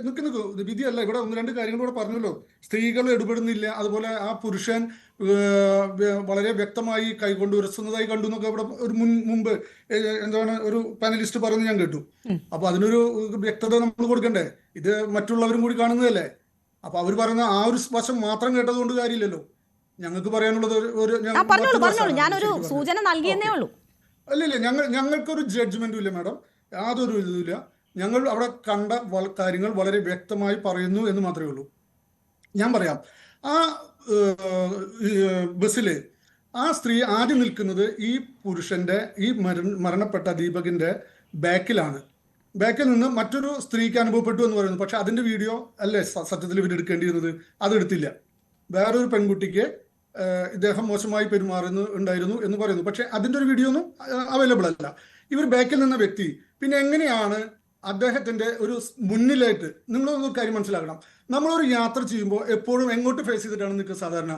വിധിയല്ല. ഇവിടെ ഒന്ന് രണ്ട് കാര്യങ്ങൾ കൂടെ പറഞ്ഞല്ലോ. സ്ത്രീകൾ ഇടപെടുന്നില്ല, അതുപോലെ ആ പുരുഷൻ വളരെ വ്യക്തമായി കൈകൊണ്ട് ഉരസുന്നതായി കണ്ടു എന്നൊക്കെ ഇവിടെ ഒരു മുമ്പ് എന്താണ് ഒരു പാനലിസ്റ്റ് പറയുന്നത് ഞാൻ കേട്ടു. അപ്പൊ അതിനൊരു വ്യക്തത നമ്മൾ കൊടുക്കണ്ടേ? ഇത് മറ്റുള്ളവരും കൂടി കാണുന്നതല്ലേ. അപ്പൊ അവർ പറയുന്ന ആ ഒരു വശം മാത്രം കേട്ടത് കൊണ്ട് കാര്യമില്ലല്ലോ. ഞങ്ങൾക്ക് പറയാനുള്ളത് ഞാനൊരു സൂചന നൽകിയെന്നേ ഉള്ളൂ. അല്ലല്ല, ഞങ്ങൾക്കൊരു ജഡ്ജ്മെന്റും ഇല്ല മാഡം, യാതൊരു ഇതുമില്ല. ഞങ്ങൾ അവിടെ കണ്ട കാര്യങ്ങൾ വളരെ വ്യക്തമായി പറയുന്നു എന്ന് മാത്രമേ ഉള്ളൂ. ഞാൻ പറയാം, ആ ബസ്സില് ആ സ്ത്രീ ആദ്യം നിൽക്കുന്നത് ഈ പുരുഷന്റെ, ഈ മരണപ്പെട്ട ദീപകിന്റെ ബാക്കിലാണ്. ബാക്കിൽ നിന്ന് മറ്റൊരു സ്ത്രീക്ക് അനുഭവപ്പെട്ടു എന്ന് പറയുന്നു. പക്ഷെ അതിന്റെ വീഡിയോ അല്ലേ സത്യത്തിൽ ഇവർ എടുക്കേണ്ടിയിരുന്നത്, അതെടുത്തില്ല. വേറൊരു പെൺകുട്ടിക്ക് ഇദ്ദേഹം മോശമായി പെരുമാറുന്നുണ്ടായിരുന്നു എന്ന് പറയുന്നു. പക്ഷെ അതിന്റെ ഒരു വീഡിയോ ഒന്നും അവൈലബിൾ അല്ല. ഇവർ ബാക്കിൽ നിന്ന വ്യക്തി പിന്നെ എങ്ങനെയാണ് അദ്ദേഹത്തിന്റെ ഒരു മുന്നിലായിട്ട്, നിങ്ങളൊരു കാര്യം മനസ്സിലാക്കണം, നമ്മളൊരു യാത്ര ചെയ്യുമ്പോൾ എപ്പോഴും എങ്ങോട്ട് ഫേസ് ചെയ്തിട്ടാണ് നിൽക്കുക? സാധാരണ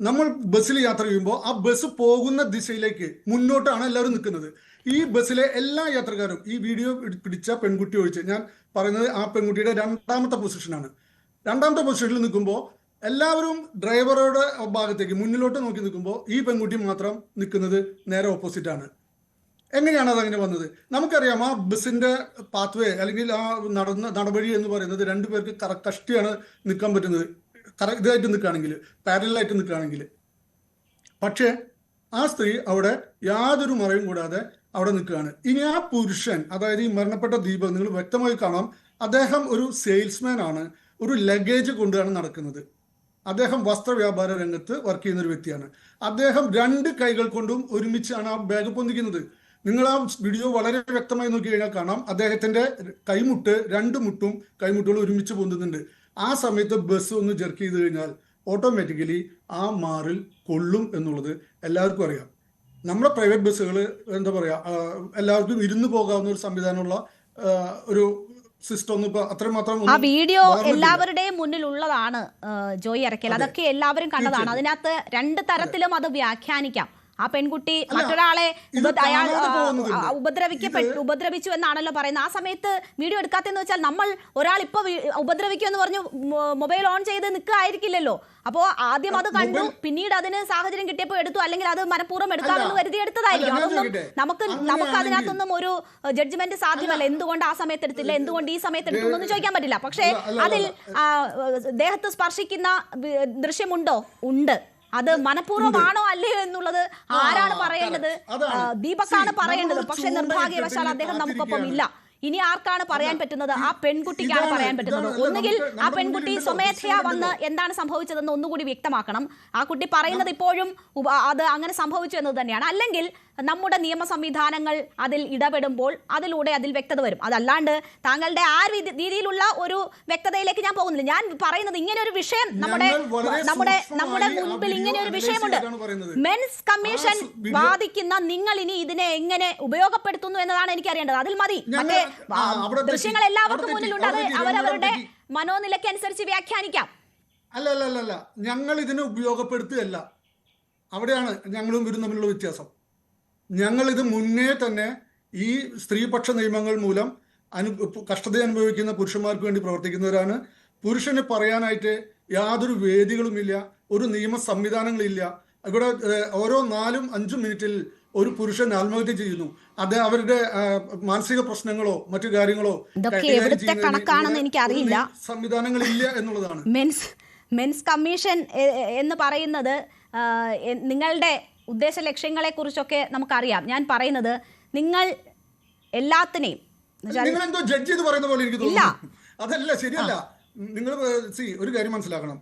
നമ്മൾ ബസ്സിൽ യാത്ര ചെയ്യുമ്പോൾ ആ ബസ് പോകുന്ന ദിശയിലേക്ക് മുന്നോട്ടാണ് എല്ലാവരും നിൽക്കുന്നത്. ഈ ബസ്സിലെ എല്ലാ യാത്രക്കാരും, ഈ വീഡിയോ പിടിച്ച പെൺകുട്ടി ഒഴിച്ച്, ഞാൻ പറയുന്നത് ആ പെൺകുട്ടിയുടെ രണ്ടാമത്തെ പൊസിഷനാണ്. രണ്ടാമത്തെ പൊസിഷനിൽ നിൽക്കുമ്പോൾ എല്ലാവരും ഡ്രൈവറുടെ ഭാഗത്തേക്ക് മുന്നിലോട്ട് നോക്കി നിൽക്കുമ്പോൾ ഈ പെൺകുട്ടി മാത്രം നിൽക്കുന്നത് നേരെ ഓപ്പോസിറ്റ് ആണ്. എങ്ങനെയാണ് അതങ്ങനെ വന്നത്? നമുക്കറിയാം, ആ ബസ്സിന്റെ പാത്വേ അല്ലെങ്കിൽ ആ നടവഴി എന്ന് പറയുന്നത് രണ്ടുപേർക്ക് കഷ്ടിയാണ് നിൽക്കാൻ പറ്റുന്നത്, ഇതായിട്ട് നിൽക്കുകയാണെങ്കിൽ, പാരലായിട്ട് നിൽക്കുകയാണെങ്കിൽ. പക്ഷേ ആ സ്ത്രീ അവിടെ യാതൊരു മറയും കൂടാതെ അവിടെ നിൽക്കുകയാണ്. ഇനി ആ പുരുഷൻ, അതായത് ഈ മരണപ്പെട്ട ദീപക്, നിങ്ങൾ വ്യക്തമായി കാണാം, അദ്ദേഹം ഒരു സെയിൽസ്മാൻ ആണ്, ഒരു ലഗേജ് കൊണ്ടാണ് നടക്കുന്നത്. അദ്ദേഹം വസ്ത്രവ്യാപാര രംഗത്ത് വർക്ക് ചെയ്യുന്ന ഒരു വ്യക്തിയാണ്. അദ്ദേഹം രണ്ട് കൈകൾ കൊണ്ടും ഒരുമിച്ചാണ് ആ ബാഗ് പൊന്തിക്കുന്നത്. നിങ്ങൾ ആ വീഡിയോ വളരെ വ്യക്തമായി നോക്കി കഴിഞ്ഞാൽ കാണാം, അദ്ദേഹത്തിന്റെ രണ്ട് കൈമുട്ടുകൾ ഒരുമിച്ച് പൊന്തുന്നുണ്ട്. ആ സമയത്ത് ബസ് ഒന്ന് ജെർക്ക് ചെയ്ത് കഴിഞ്ഞാൽ ഓട്ടോമാറ്റിക്കലി ആ മാറിൽ കൊള്ളും എന്നുള്ളത് എല്ലാവർക്കും അറിയാം. നമ്മുടെ പ്രൈവറ്റ് ബസ്സുകൾ എന്താ പറയാ, എല്ലാവർക്കും ഇരുന്ന് പോകാവുന്ന ഒരു സംവിധാനമുള്ള ഒരു സിസ്റ്റം ഒന്നും ഇപ്പൊ അത്രമാത്രം ആ വീഡിയോ എല്ലാവരുടെയും മുന്നിലുള്ളതാണ് ജോയി അറക്കൽ, അതൊക്കെ എല്ലാവരും കണ്ടതാണ്. അതിനകത്ത് രണ്ട് തരത്തിലും അത് വ്യാഖ്യാനിക്കാം. ആ പെൺകുട്ടി മറ്റൊരാളെ ഉപദ്രവിച്ചു എന്നാണല്ലോ പറയുന്നത്. ആ സമയത്ത് വീഡിയോ എടുക്കാത്തെന്ന് വെച്ചാൽ നമ്മൾ ഒരാൾ ഇപ്പൊ ഉപദ്രവിക്കും എന്ന് പറഞ്ഞു മൊബൈൽ ഓൺ ചെയ്ത് നിൽക്കുകയായിരിക്കില്ലല്ലോ. അപ്പോ ആദ്യം അത് കണ്ടു, പിന്നീട് അതിന് സാഹചര്യം കിട്ടിയപ്പോൾ എടുത്തു, അല്ലെങ്കിൽ അത് മനഃപൂർവ്വം എടുക്കാമെന്ന് കരുതി എടുത്തതായിരിക്കും. അതൊന്നും നമുക്ക് അതിനകത്തൊന്നും ഒരു ജഡ്ജ്മെന്റ് സാധ്യമല്ല. എന്തുകൊണ്ട് ആ സമയത്ത് എടുത്തില്ല, എന്തുകൊണ്ട് ഈ സമയത്ത് എടുത്തു എന്നൊന്നും ചോദിക്കാൻ പറ്റില്ല. പക്ഷേ അതിൽ ദേഹത്ത് സ്പർശിക്കുന്ന ദൃശ്യമുണ്ടോ? ഉണ്ട്. അത് മനഃപൂർവ്വമാണോ അല്ലയോ എന്നുള്ളത് ആരാണ് പറയേണ്ടത്? ദീപക്കാണ് പറയേണ്ടത്. പക്ഷെ നിർഭാഗ്യവശാൽ അദ്ദേഹം നമുക്കൊപ്പം ഇല്ല. ഇനി ആർക്കാണ് പറയാൻ പറ്റുന്നത്? ആ പെൺകുട്ടിക്കാണ് പറയാൻ പറ്റുന്നത്. ഒന്നുകിൽ ആ പെൺകുട്ടി സ്വമേധയാ വന്ന് എന്താണ് സംഭവിച്ചതെന്ന് ഒന്നുകൂടി വ്യക്തമാക്കണം. ആ കുട്ടി പറയുന്നത് ഇപ്പോഴും അത് അങ്ങനെ സംഭവിച്ചു എന്നത് തന്നെയാണ്. അല്ലെങ്കിൽ നമ്മുടെ നിയമ സംവിധാനങ്ങൾ അതിൽ ഇടപെടുമ്പോൾ അതിൽ വ്യക്തത വരും. അതല്ലാണ്ട് താങ്കളുടെ ആ രീതിയിലുള്ള ഒരു വ്യക്തതയിലേക്ക് ഞാൻ പോകുന്നില്ല. ഞാൻ പറയുന്നത് ഇങ്ങനെ ഒരു വിഷയം നമ്മുടെ മുൻപിൽ ഇങ്ങനെ ഒരു വിഷയമുണ്ട്. മെൻസ് കമ്മീഷൻ വാദിക്കുന്ന നിങ്ങൾ ഇനി ഇതിനെ എങ്ങനെ ഉപയോഗപ്പെടുത്തുന്നു എന്നതാണ് എനിക്ക് അറിയേണ്ടത്. അതിൽ മതി. മറ്റേ ദൃശ്യങ്ങൾ എല്ലാവർക്കും മുന്നിലുണ്ട്. അത് അവരവരുടെ മനോനിലയ്ക്ക് അനുസരിച്ച് വ്യാഖ്യാനിക്കാം. അല്ല, ഞങ്ങൾ ഇതിനെ ഉപയോഗപ്പെടുത്തുകയല്ല. അവിടെയാണ് ഞങ്ങളും ഇവരും തമ്മിലുള്ള വ്യത്യാസം. ഞങ്ങൾ ഇത് മുന്നേ തന്നെ ഈ സ്ത്രീപക്ഷ നിയമങ്ങൾ മൂലം കഷ്ടത അനുഭവിക്കുന്ന പുരുഷന്മാർക്ക് വേണ്ടി പ്രവർത്തിക്കുന്നവരാണ്. പുരുഷന് പറയാനായിട്ട് യാതൊരു വേദികളുമില്ല, ഒരു നിയമ സംവിധാനങ്ങളില്ല. ഇവിടെ ഓരോ 4-5 മിനിറ്റിൽ ഒരു പുരുഷൻ ആത്മഹത്യ ചെയ്യുന്നു. അത് അവരുടെ മാനസിക പ്രശ്നങ്ങളോ മറ്റു കാര്യങ്ങളോ കണക്കാണെന്ന് എനിക്കറിയില്ല. സംവിധാനങ്ങളില്ല എന്നുള്ളതാണ്. മെൻസ് കമ്മീഷൻ എന്ന് പറയുന്നത് നിങ്ങളുടെ ഉദ്ദേശ ലക്ഷ്യങ്ങളെ കുറിച്ചൊക്കെ നമുക്കറിയാം. ഞാൻ പറയുന്നത് നിങ്ങൾ എല്ലാത്തിനെയും നിങ്ങളെന്തോ ജഡ്ജ് ചെയ്ത് പറയുന്ന പോലെ എനിക്ക് തോന്നുന്നു. അതല്ല, ശരിയല്ല. നിങ്ങൾ ഒരു കാര്യം മനസ്സിലാക്കണം.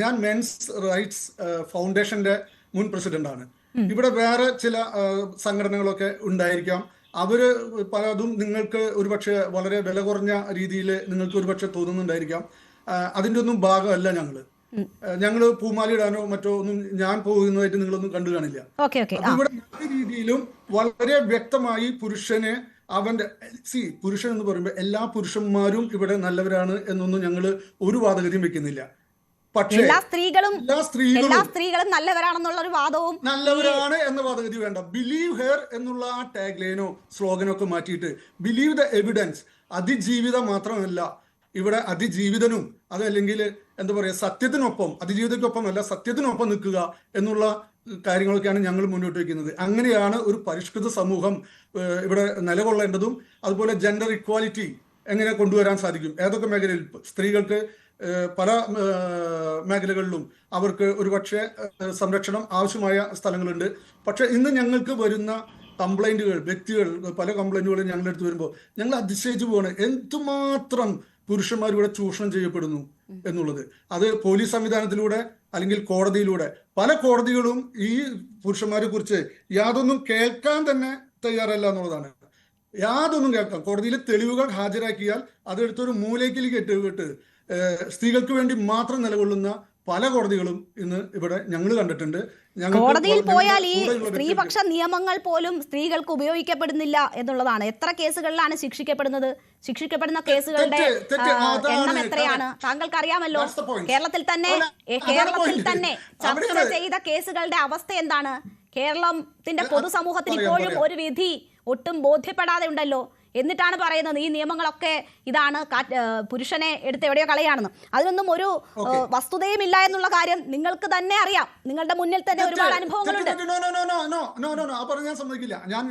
ഞാൻ മെൻസ് റൈറ്റ്സ് ഫൗണ്ടേഷന്റെ മുൻ പ്രസിഡന്റാണ്. ഇവിടെ വേറെ ചില സംഘടനകളൊക്കെ ഉണ്ടായിരിക്കാം. അവര് പലതും നിങ്ങൾക്ക് ഒരുപക്ഷെ വളരെ വില കുറഞ്ഞ രീതിയിൽ നിങ്ങൾക്ക് ഒരുപക്ഷെ തോന്നുന്നുണ്ടായിരിക്കാം. അതിന്റെ ഒന്നും ഭാഗമല്ല ഞങ്ങള് പൂമാലിടാനോ മറ്റോ ഒന്നും ഞാൻ പോകുന്നതായിട്ട് നിങ്ങളൊന്നും കണ്ടു കാണില്ല. ഇവിടെ രീതിയിലും വളരെ വ്യക്തമായി പുരുഷനെ അവന്റെ പുരുഷൻ എന്ന് പറയുമ്പോൾ എല്ലാ പുരുഷന്മാരും ഇവിടെ നല്ലവരാണ് എന്നൊന്നും ഞങ്ങൾ ഒരു വാദഗതിയും വെക്കുന്നില്ല. പക്ഷേ എല്ലാ സ്ത്രീകളും എല്ലാ സ്ത്രീകളും നല്ലവരാണെന്നുള്ള ഒരു വാദവും നല്ലവരാണ് എന്ന വാദഗതി വേണ്ട. ബിലീവ് ഹെയർ എന്നുള്ള ആ ടാഗ് ലൈനോ സ്ലോഗനോ ഒക്കെ മാറ്റിയിട്ട് ബിലീവ് ദ എവിഡൻസ്. അതിജീവിതം മാത്രമല്ല ഇവിടെ അതിജീവിതനും അതല്ലെങ്കിൽ എന്താ പറയുക സത്യത്തിനൊപ്പം അതിജീവിതയ്ക്കൊപ്പം അല്ല സത്യത്തിനൊപ്പം നിൽക്കുക എന്നുള്ള കാര്യങ്ങളൊക്കെയാണ് ഞങ്ങൾ മുന്നോട്ട് വയ്ക്കുന്നത്. അങ്ങനെയാണ് ഒരു പരിഷ്കൃത സമൂഹം ഇവിടെ നിലകൊള്ളേണ്ടതും. അതുപോലെ ജെൻഡർ ഇക്വാലിറ്റി എങ്ങനെ കൊണ്ടുവരാൻ സാധിക്കും, ഏതൊക്കെ മേഖലയിൽ സ്ത്രീകൾക്ക് പല മേഖലകളിലും അവർക്ക് ഒരുപക്ഷെ സംരക്ഷണം ആവശ്യമായ സ്ഥലങ്ങളുണ്ട്. പക്ഷെ ഇന്ന് ഞങ്ങൾക്ക് വരുന്ന കംപ്ലൈന്റുകൾ വ്യക്തികൾ പല കംപ്ലൈന്റുകളും ഞങ്ങളുടെ അടുത്ത് വരുമ്പോൾ ഞങ്ങൾ അതിശയിച്ചു പോവാണ് എന്തുമാത്രം പുരുഷന്മാർ ഇവിടെ ചൂഷണം ചെയ്യപ്പെടുന്നു എന്നുള്ളത്. അത് പോലീസ് സംവിധാനത്തിലൂടെ അല്ലെങ്കിൽ കോടതിയിലൂടെ പല കോടതികളും ഈ പുരുഷന്മാരെ കുറിച്ച് യാതൊന്നും കേൾക്കാൻ തന്നെ തയ്യാറല്ല എന്നുള്ളതാണ്. യാതൊന്നും കേൾക്കാം കോടതിയിൽ തെളിവുകൾ ഹാജരാക്കിയാൽ അതെടുത്തൊരു മൂലയ്ക്കിലേക്ക് ഇട്ട് സ്ത്രീകൾക്ക് വേണ്ടി മാത്രം നിലകൊള്ളുന്ന പല കോടതികളും ഇന്ന് ഇവിടെ ഞങ്ങൾ കണ്ടിട്ടുണ്ട്. കോടതിയിൽ പോയാൽ ഈ സ്ത്രീപക്ഷ നിയമങ്ങൾ പോലും സ്ത്രീകൾക്ക് ഉപയോഗിക്കപ്പെടുന്നില്ല എന്നുള്ളതാണ്. എത്ര കേസുകളിലാണ് ശിക്ഷിക്കപ്പെടുന്ന കേസുകളുടെ എണ്ണം എത്രയാണ് താങ്കൾക്ക് അറിയാമല്ലോ. കേരളത്തിൽ തന്നെ ചർച്ച ചെയ്ത കേസുകളുടെ അവസ്ഥ എന്താണ്? കേരളത്തിന്റെ പൊതുസമൂഹത്തിന് ഇപ്പോഴും ഒരു വിധി ഒട്ടും ബോധ്യപ്പെടാതെ ഉണ്ടല്ലോ. എന്നിട്ടാണ് പറയുന്നത് ഈ നിയമങ്ങളൊക്കെ ഇതാണ് പുരുഷനെ എടുത്ത് എവിടെയോ കളയാണെന്ന്. അതിനൊന്നും ഒരു വസ്തുതയും ഇല്ല എന്നുള്ള കാര്യം നിങ്ങൾക്ക് തന്നെ അറിയാം. നിങ്ങളുടെ മുന്നിൽ തന്നെ ഒരുപാട് അനുഭവങ്ങളുണ്ട്. ഞാൻ സമ്മതിക്കില്ല. ഞാൻ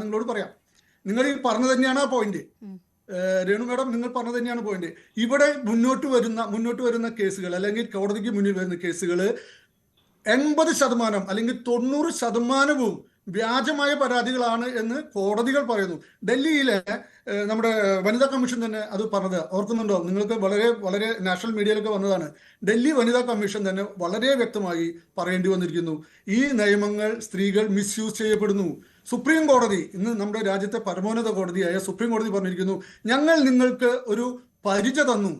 നിങ്ങളോട് പറയാം. നിങ്ങൾ ഈ പറഞ്ഞു തന്നെയാണ് ആ പോയിന്റ്. രേണു മാഡം നിങ്ങൾ പറഞ്ഞു തന്നെയാണ് പോയിന്റ്. ഇവിടെ മുന്നോട്ട് വരുന്ന കേസുകൾ അല്ലെങ്കിൽ കോടതിക്ക് മുന്നിൽ വരുന്ന കേസുകൾ 80% അല്ലെങ്കിൽ 90% വ്യാജമായ പരാതികളാണ് എന്ന് കോടതികൾ പറയുന്നു. ഡൽഹിയിലെ നമ്മുടെ വനിതാ കമ്മീഷൻ തന്നെ അത് പറഞ്ഞത് ഓർക്കുന്നുണ്ടോ? നിങ്ങൾക്ക് വളരെ വളരെ നാഷണൽ മീഡിയയിലൊക്കെ വന്നതാണ്. ഡൽഹി വനിതാ കമ്മീഷൻ തന്നെ വളരെ വ്യക്തമായി പറയേണ്ടി വന്നിരിക്കുന്നു. ഈ നിയമങ്ങൾ സ്ത്രീകൾ മിസ്യൂസ് ചെയ്യപ്പെടുന്നു. സുപ്രീം കോടതി ഇന്ന് നമ്മുടെ രാജ്യത്തെ പരമോന്നത കോടതിയായ സുപ്രീം കോടതി പറഞ്ഞിരിക്കുന്നു, ഞങ്ങൾ നിങ്ങൾക്ക് ഒരു പരിച തന്നു,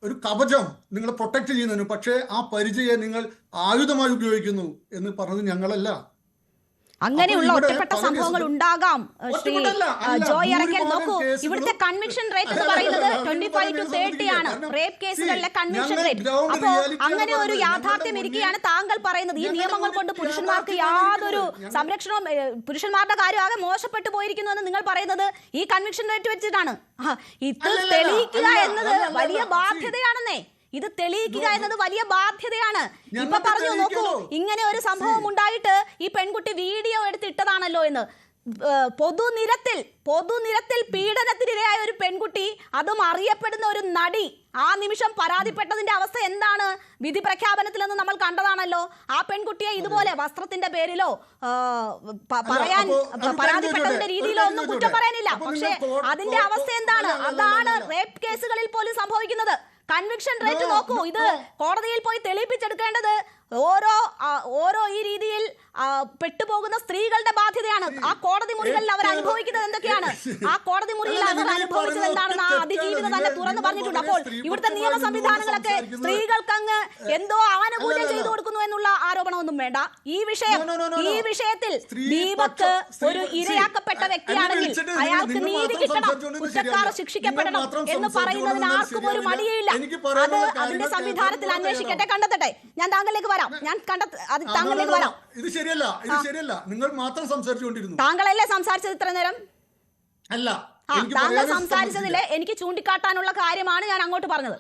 ഒരു കവചം നിങ്ങളെ പ്രൊട്ടക്ട് ചെയ്യുന്നതിന്, പക്ഷേ ആ പരിചയെ നിങ്ങൾ ആയുധമായി ഉപയോഗിക്കുന്നു എന്ന് പറഞ്ഞത് ഞങ്ങളല്ല. അങ്ങനെയുള്ള ഒറ്റപ്പെട്ട സംഭവങ്ങൾ ഉണ്ടാകാം. ശ്രീ ജോയ് അറക്കൽ, നോക്കൂ, ഇവിടുത്തെ കൺവിക്ഷൻ റേറ്റ് എന്ന് പറയുന്നത് 25 to 30 ആണ് റേപ്പ് കേസുകളിലെ കൺവിക്ഷൻ റേറ്റ്. അപ്പോ അങ്ങനെ ഒരു യാഥാർത്ഥ്യം ഇരിക്കുകയാണ് താങ്കൾ പറയുന്നത് ഈ നിയമങ്ങൾ കൊണ്ട് പുരുഷന്മാർക്ക് യാതൊരു സംരക്ഷണവും, പുരുഷന്മാരുടെ കാര്യം ആകെ മോശപ്പെട്ടു പോയിരിക്കുന്നു എന്ന് നിങ്ങൾ പറയുന്നത് ഈ കൺവിക്ഷൻ റേറ്റ് വെച്ചിട്ടാണ്. ഇത് തെളിയിക്കുക എന്നത് വലിയ ബാധ്യതയാണെന്നേ. ഇത് തെളിയിക്കുക എന്നത് വലിയ ബാധ്യതയാണ്. ഇപ്പൊ പറഞ്ഞു നോക്കൂ, ഇങ്ങനെ ഒരു സംഭവം ഉണ്ടായിട്ട് ഈ പെൺകുട്ടി വീഡിയോ എടുത്തിട്ടതാണല്ലോ എന്ന്. പൊതുനിരത്തിൽ പീഡനത്തിനിരയായ ഒരു പെൺകുട്ടി, അതും അറിയപ്പെടുന്ന ഒരു നടി, ആ നിമിഷം പരാതിപ്പെട്ടതിന്റെ അവസ്ഥ എന്താണ്? വിധി പ്രഖ്യാപനത്തിലെന്ന് നമ്മൾ കണ്ടതാണല്ലോ. ആ പെൺകുട്ടിയെ ഇതുപോലെ വസ്ത്രത്തിന്റെ പേരിലോ പരാതിപ്പെട്ടതിന്റെ രീതിയിലോ ഒന്നും കുറ്റം പറയാനില്ല. പക്ഷെ അതിന്റെ അവസ്ഥ എന്താണ്? അതാണ് റേപ്പ് കേസുകളിൽ പോലും സംഭവിക്കുന്നത്. കൺവിക്ഷൻ റേറ്റ് നോക്കൂ. ഇത് കോടതിയിൽ പോയി തെളിയിപ്പിച്ചെടുക്കേണ്ടത് ഓരോ ഈ രീതിയിൽ പെട്ടുപോകുന്ന സ്ത്രീകളുടെ ബാധ്യതയാണ്. ആ കോടതി മുറികളിൽ അവർ അനുഭവിക്കുന്നത് എന്തൊക്കെയാണ്? ആ കോടതി മുറിയിൽ അവർ അനുഭവിച്ചത് എന്താണെന്ന് ആ അതിജീവിത തന്നെ തുറന്നു പറഞ്ഞിട്ടുണ്ട്. അപ്പോൾ ഇവിടുത്തെ നിയമ സംവിധാനങ്ങളൊക്കെ സ്ത്രീകൾക്ക് അങ്ങ് എന്തോ ആനുകൂല്യം ചെയ്തു കൊടുക്കുന്നു എന്നുള്ള ആരോപണമൊന്നും വേണ്ട. ഈ വിഷയത്തിൽ ദീപക് ഒരു ഇരയാക്കപ്പെട്ട വ്യക്തിയാണെങ്കിൽ അയാൾക്ക് നീതി കിട്ടണം, കുറ്റക്കാർ ശിക്ഷിക്കപ്പെടണം എന്ന് പറയുന്നതിന് ആർക്കും ഒരു മടിയില്ല. അത് അതിന്റെ സംവിധാനത്തിൽ അന്വേഷിക്കട്ടെ, കണ്ടെത്തട്ടെ. ഞാൻ താങ്കളിലേക്ക് വരാം. താങ്കളിലേക്ക് വരാം. ഇത് ശരിയല്ല. നിങ്ങൾ മാത്രം സംസാരിച്ചുകൊണ്ടിരുന്നു. താങ്കളല്ലേ സംസാരിച്ചത് ഇത്ര നേരം? അല്ല, താങ്കൾ സംസാരിച്ചതിലെ എനിക്ക് ചൂണ്ടിക്കാട്ടാനുള്ള കാര്യമാണ് ഞാൻ അങ്ങോട്ട് പറഞ്ഞത്.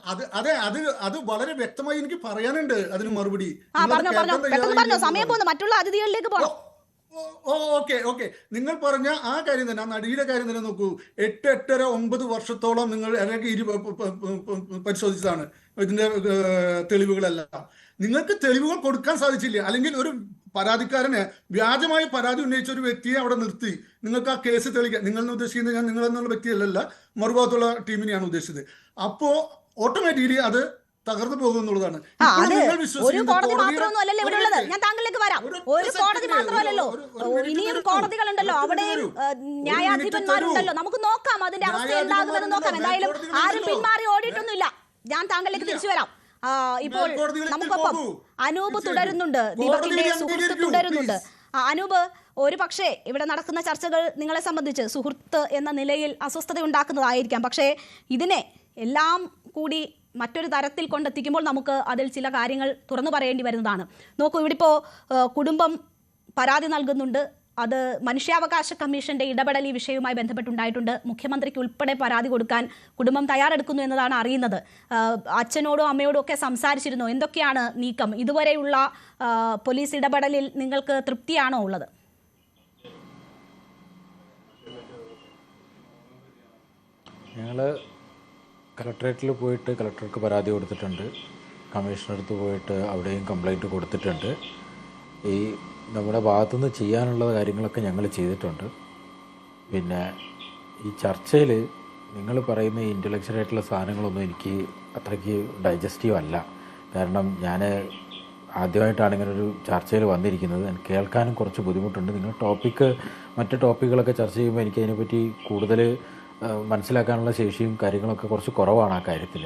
അത് വളരെ വ്യക്തമായി എനിക്ക് പറയാനുണ്ട്. അതിന് മറുപടി പറഞ്ഞോ, സമയം പോകുന്നു, മറ്റുള്ള അതിഥികളിലേക്ക് പോകണം. ഓക്കെ നിങ്ങൾ പറഞ്ഞ ആ കാര്യം തന്നെ, ആ നടിയുടെ കാര്യം തന്നെ നോക്കൂ. 8-9 വർഷത്തോളം നിങ്ങൾ പരിശോധിച്ചതാണ് ഇതിന്റെ തെളിവുകളെല്ലാം. നിങ്ങൾക്ക് തെളിവുകൾ കൊടുക്കാൻ സാധിച്ചില്ല. അല്ലെങ്കിൽ ഒരു പരാതിക്കാരനെ വ്യാജമായ പരാതി ഉന്നയിച്ച ഒരു വ്യക്തിയെ അവിടെ നിർത്തി നിങ്ങൾക്ക് ആ കേസ് തെളിയിക്കാൻ, നിങ്ങളെന്ന് ഉദ്ദേശിക്കുന്നത് ഞാൻ നിങ്ങളെന്നുള്ള വ്യക്തിയല്ല, മറുഭാഗത്തുള്ള ടീമിനെയാണ് ഉദ്ദേശിച്ചത്. അപ്പോ ഓട്ടോമാറ്റിക്കലി അത് തകർന്നു പോകുന്നുള്ളതാണ്. ഒരു കോടതി മാത്രമൊന്നും അല്ലല്ലോ ഇവിടെ ഉള്ളത്. ഞാൻ താങ്കളിലേക്ക് വരാം. ഒരു കോടതി മാത്രമല്ലല്ലോ, ഇനിയും കോടതികളുണ്ടല്ലോ, അവിടെയും ന്യായാധിപന്മാരുണ്ടല്ലോ. നമുക്ക് നോക്കാം അതിന്റെ അവസ്ഥ എന്താകുമെന്ന് നോക്കാം. എന്തായാലും ആരും പിന്മാറി ഓടിയിട്ടൊന്നുമില്ല. ഞാൻ താങ്കളിലേക്ക് തിരിച്ചു വരാം. ഇപ്പോൾ നമുക്കൊപ്പം അനൂപ് തുടരുന്നുണ്ട്, ദീപകിന്റെ സുഹൃത്ത് തുടരുന്നുണ്ട്. അനൂപ്, ഒരു പക്ഷേ ഇവിടെ നടക്കുന്ന ചർച്ചകൾ നിങ്ങളെ സംബന്ധിച്ച് സുഹൃത്ത് എന്ന നിലയിൽ അസ്വസ്ഥത ഉണ്ടാക്കുന്നതായിരിക്കാം. പക്ഷേ ഇതിനെ എല്ലാം കൂടി മറ്റൊരു തരത്തിൽ കൊണ്ടെത്തിക്കുമ്പോൾ നമുക്ക് അതിൽ ചില കാര്യങ്ങൾ തുറന്നു പറയേണ്ടി വരുന്നതാണ്. നോക്കൂ, ഇവിടെ ഇപ്പോൾ കുടുംബം പരാതി നൽകുന്നുണ്ട്. അത് മനുഷ്യാവകാശ കമ്മീഷന്റെ ഇടപെടൽ ഈ വിഷയവുമായി ബന്ധപ്പെട്ടുണ്ടായിട്ടുണ്ട്. മുഖ്യമന്ത്രിക്ക് ഉൾപ്പെടെ പരാതി കൊടുക്കാൻ കുടുംബം തയ്യാറെടുക്കുന്നു എന്നതാണ് അറിയുന്നത്. അച്ഛനോടും അമ്മയോടും ഒക്കെ സംസാരിച്ചിരുന്നു. എന്തൊക്കെയാണ് നീക്കം? ഇതുവരെയുള്ള പോലീസ് ഇടപെടലിൽ നിങ്ങൾക്ക് തൃപ്തിയാണോ ഉള്ളത്? ഞങ്ങൾ കളക്ടറേറ്റിൽ പോയിട്ട് കളക്ടർക്ക് പരാതി കൊടുത്തിട്ടുണ്ട്. കമ്മീഷണർക്ക് പോയിട്ട് അവിടെയും കംപ്ലൈൻറ്റ് കൊടുത്തിട്ടുണ്ട്. ഈ നമ്മുടെ ഭാഗത്തുനിന്ന് ചെയ്യാനുള്ള കാര്യങ്ങളൊക്കെ ഞങ്ങൾ ചെയ്തിട്ടുണ്ട്. പിന്നെ ഈ ചർച്ചയിൽ നിങ്ങൾ പറയുന്ന ഈ ഇൻ്റലക്ച്വലായിട്ടുള്ള സാധനങ്ങളൊന്നും എനിക്ക് അത്രയ്ക്ക് ഡൈജസ്റ്റീവ് അല്ല. കാരണം ഞാൻ ആദ്യമായിട്ടാണ് ഇങ്ങനൊരു ചർച്ചയിൽ വന്നിരിക്കുന്നത്. എനിക്ക് കേൾക്കാനും കുറച്ച് ബുദ്ധിമുട്ടുണ്ട്. നിങ്ങൾ മറ്റ് ടോപ്പിക്കുകളൊക്കെ ചർച്ച ചെയ്യുമ്പോൾ എനിക്ക് അതിനെപ്പറ്റി കൂടുതൽ മനസ്സിലാക്കാനുള്ള ശേഷിയും കാര്യങ്ങളൊക്കെ കുറച്ച് കുറവാണ് ആ കാര്യത്തിൽ.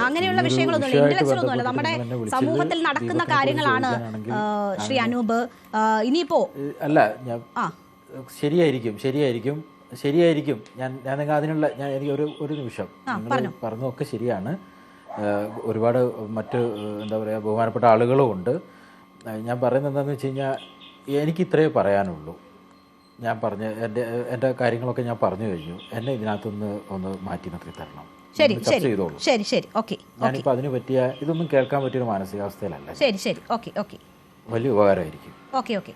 അങ്ങനെയുള്ള വിഷയങ്ങളൊന്നുമില്ല, ഇന്റലക്ച്വൽ ഒന്നുമല്ല, നമ്മുടെ സമൂഹത്തിൽ നടക്കുന്ന കാര്യങ്ങളാണ് ശ്രീ അനൂപ്. ഇനിയിപ്പോ അല്ല, ഞാൻ ശരിയായിരിക്കും ഞാൻ നിങ്ങൾ അതിനുള്ള എനിക്ക് ഒരു നിമിഷം നിങ്ങൾ പറഞ്ഞതൊക്കെ ശരിയാണ്. ഒരുപാട് മറ്റ് എന്താ പറയുക ബഹുമാനപ്പെട്ട ആളുകളും ഉണ്ട്. ഞാൻ പറയുന്നത് എന്താണെന്ന് വെച്ച് കഴിഞ്ഞാൽ എനിക്ക് ഇത്രയേ പറയാനുള്ളൂ. ഞാൻ എൻ്റെ കാര്യങ്ങളൊക്കെ ഞാൻ പറഞ്ഞു കഴിഞ്ഞു. എന്നെ ഇതിനകത്തുനിന്ന് ഒന്ന് മാറ്റി നിർത്തി തരണം. ശരി, ഓക്കെ. ഞാനിപ്പോൾ അതിന് പറ്റിയ ഇതൊന്നും കേൾക്കാൻ പറ്റിയൊരു മാനസികാവസ്ഥയിലല്ല. ശരി, ഓക്കെ. വലിയ ഉപകാരമായിരിക്കും. ഓക്കെ.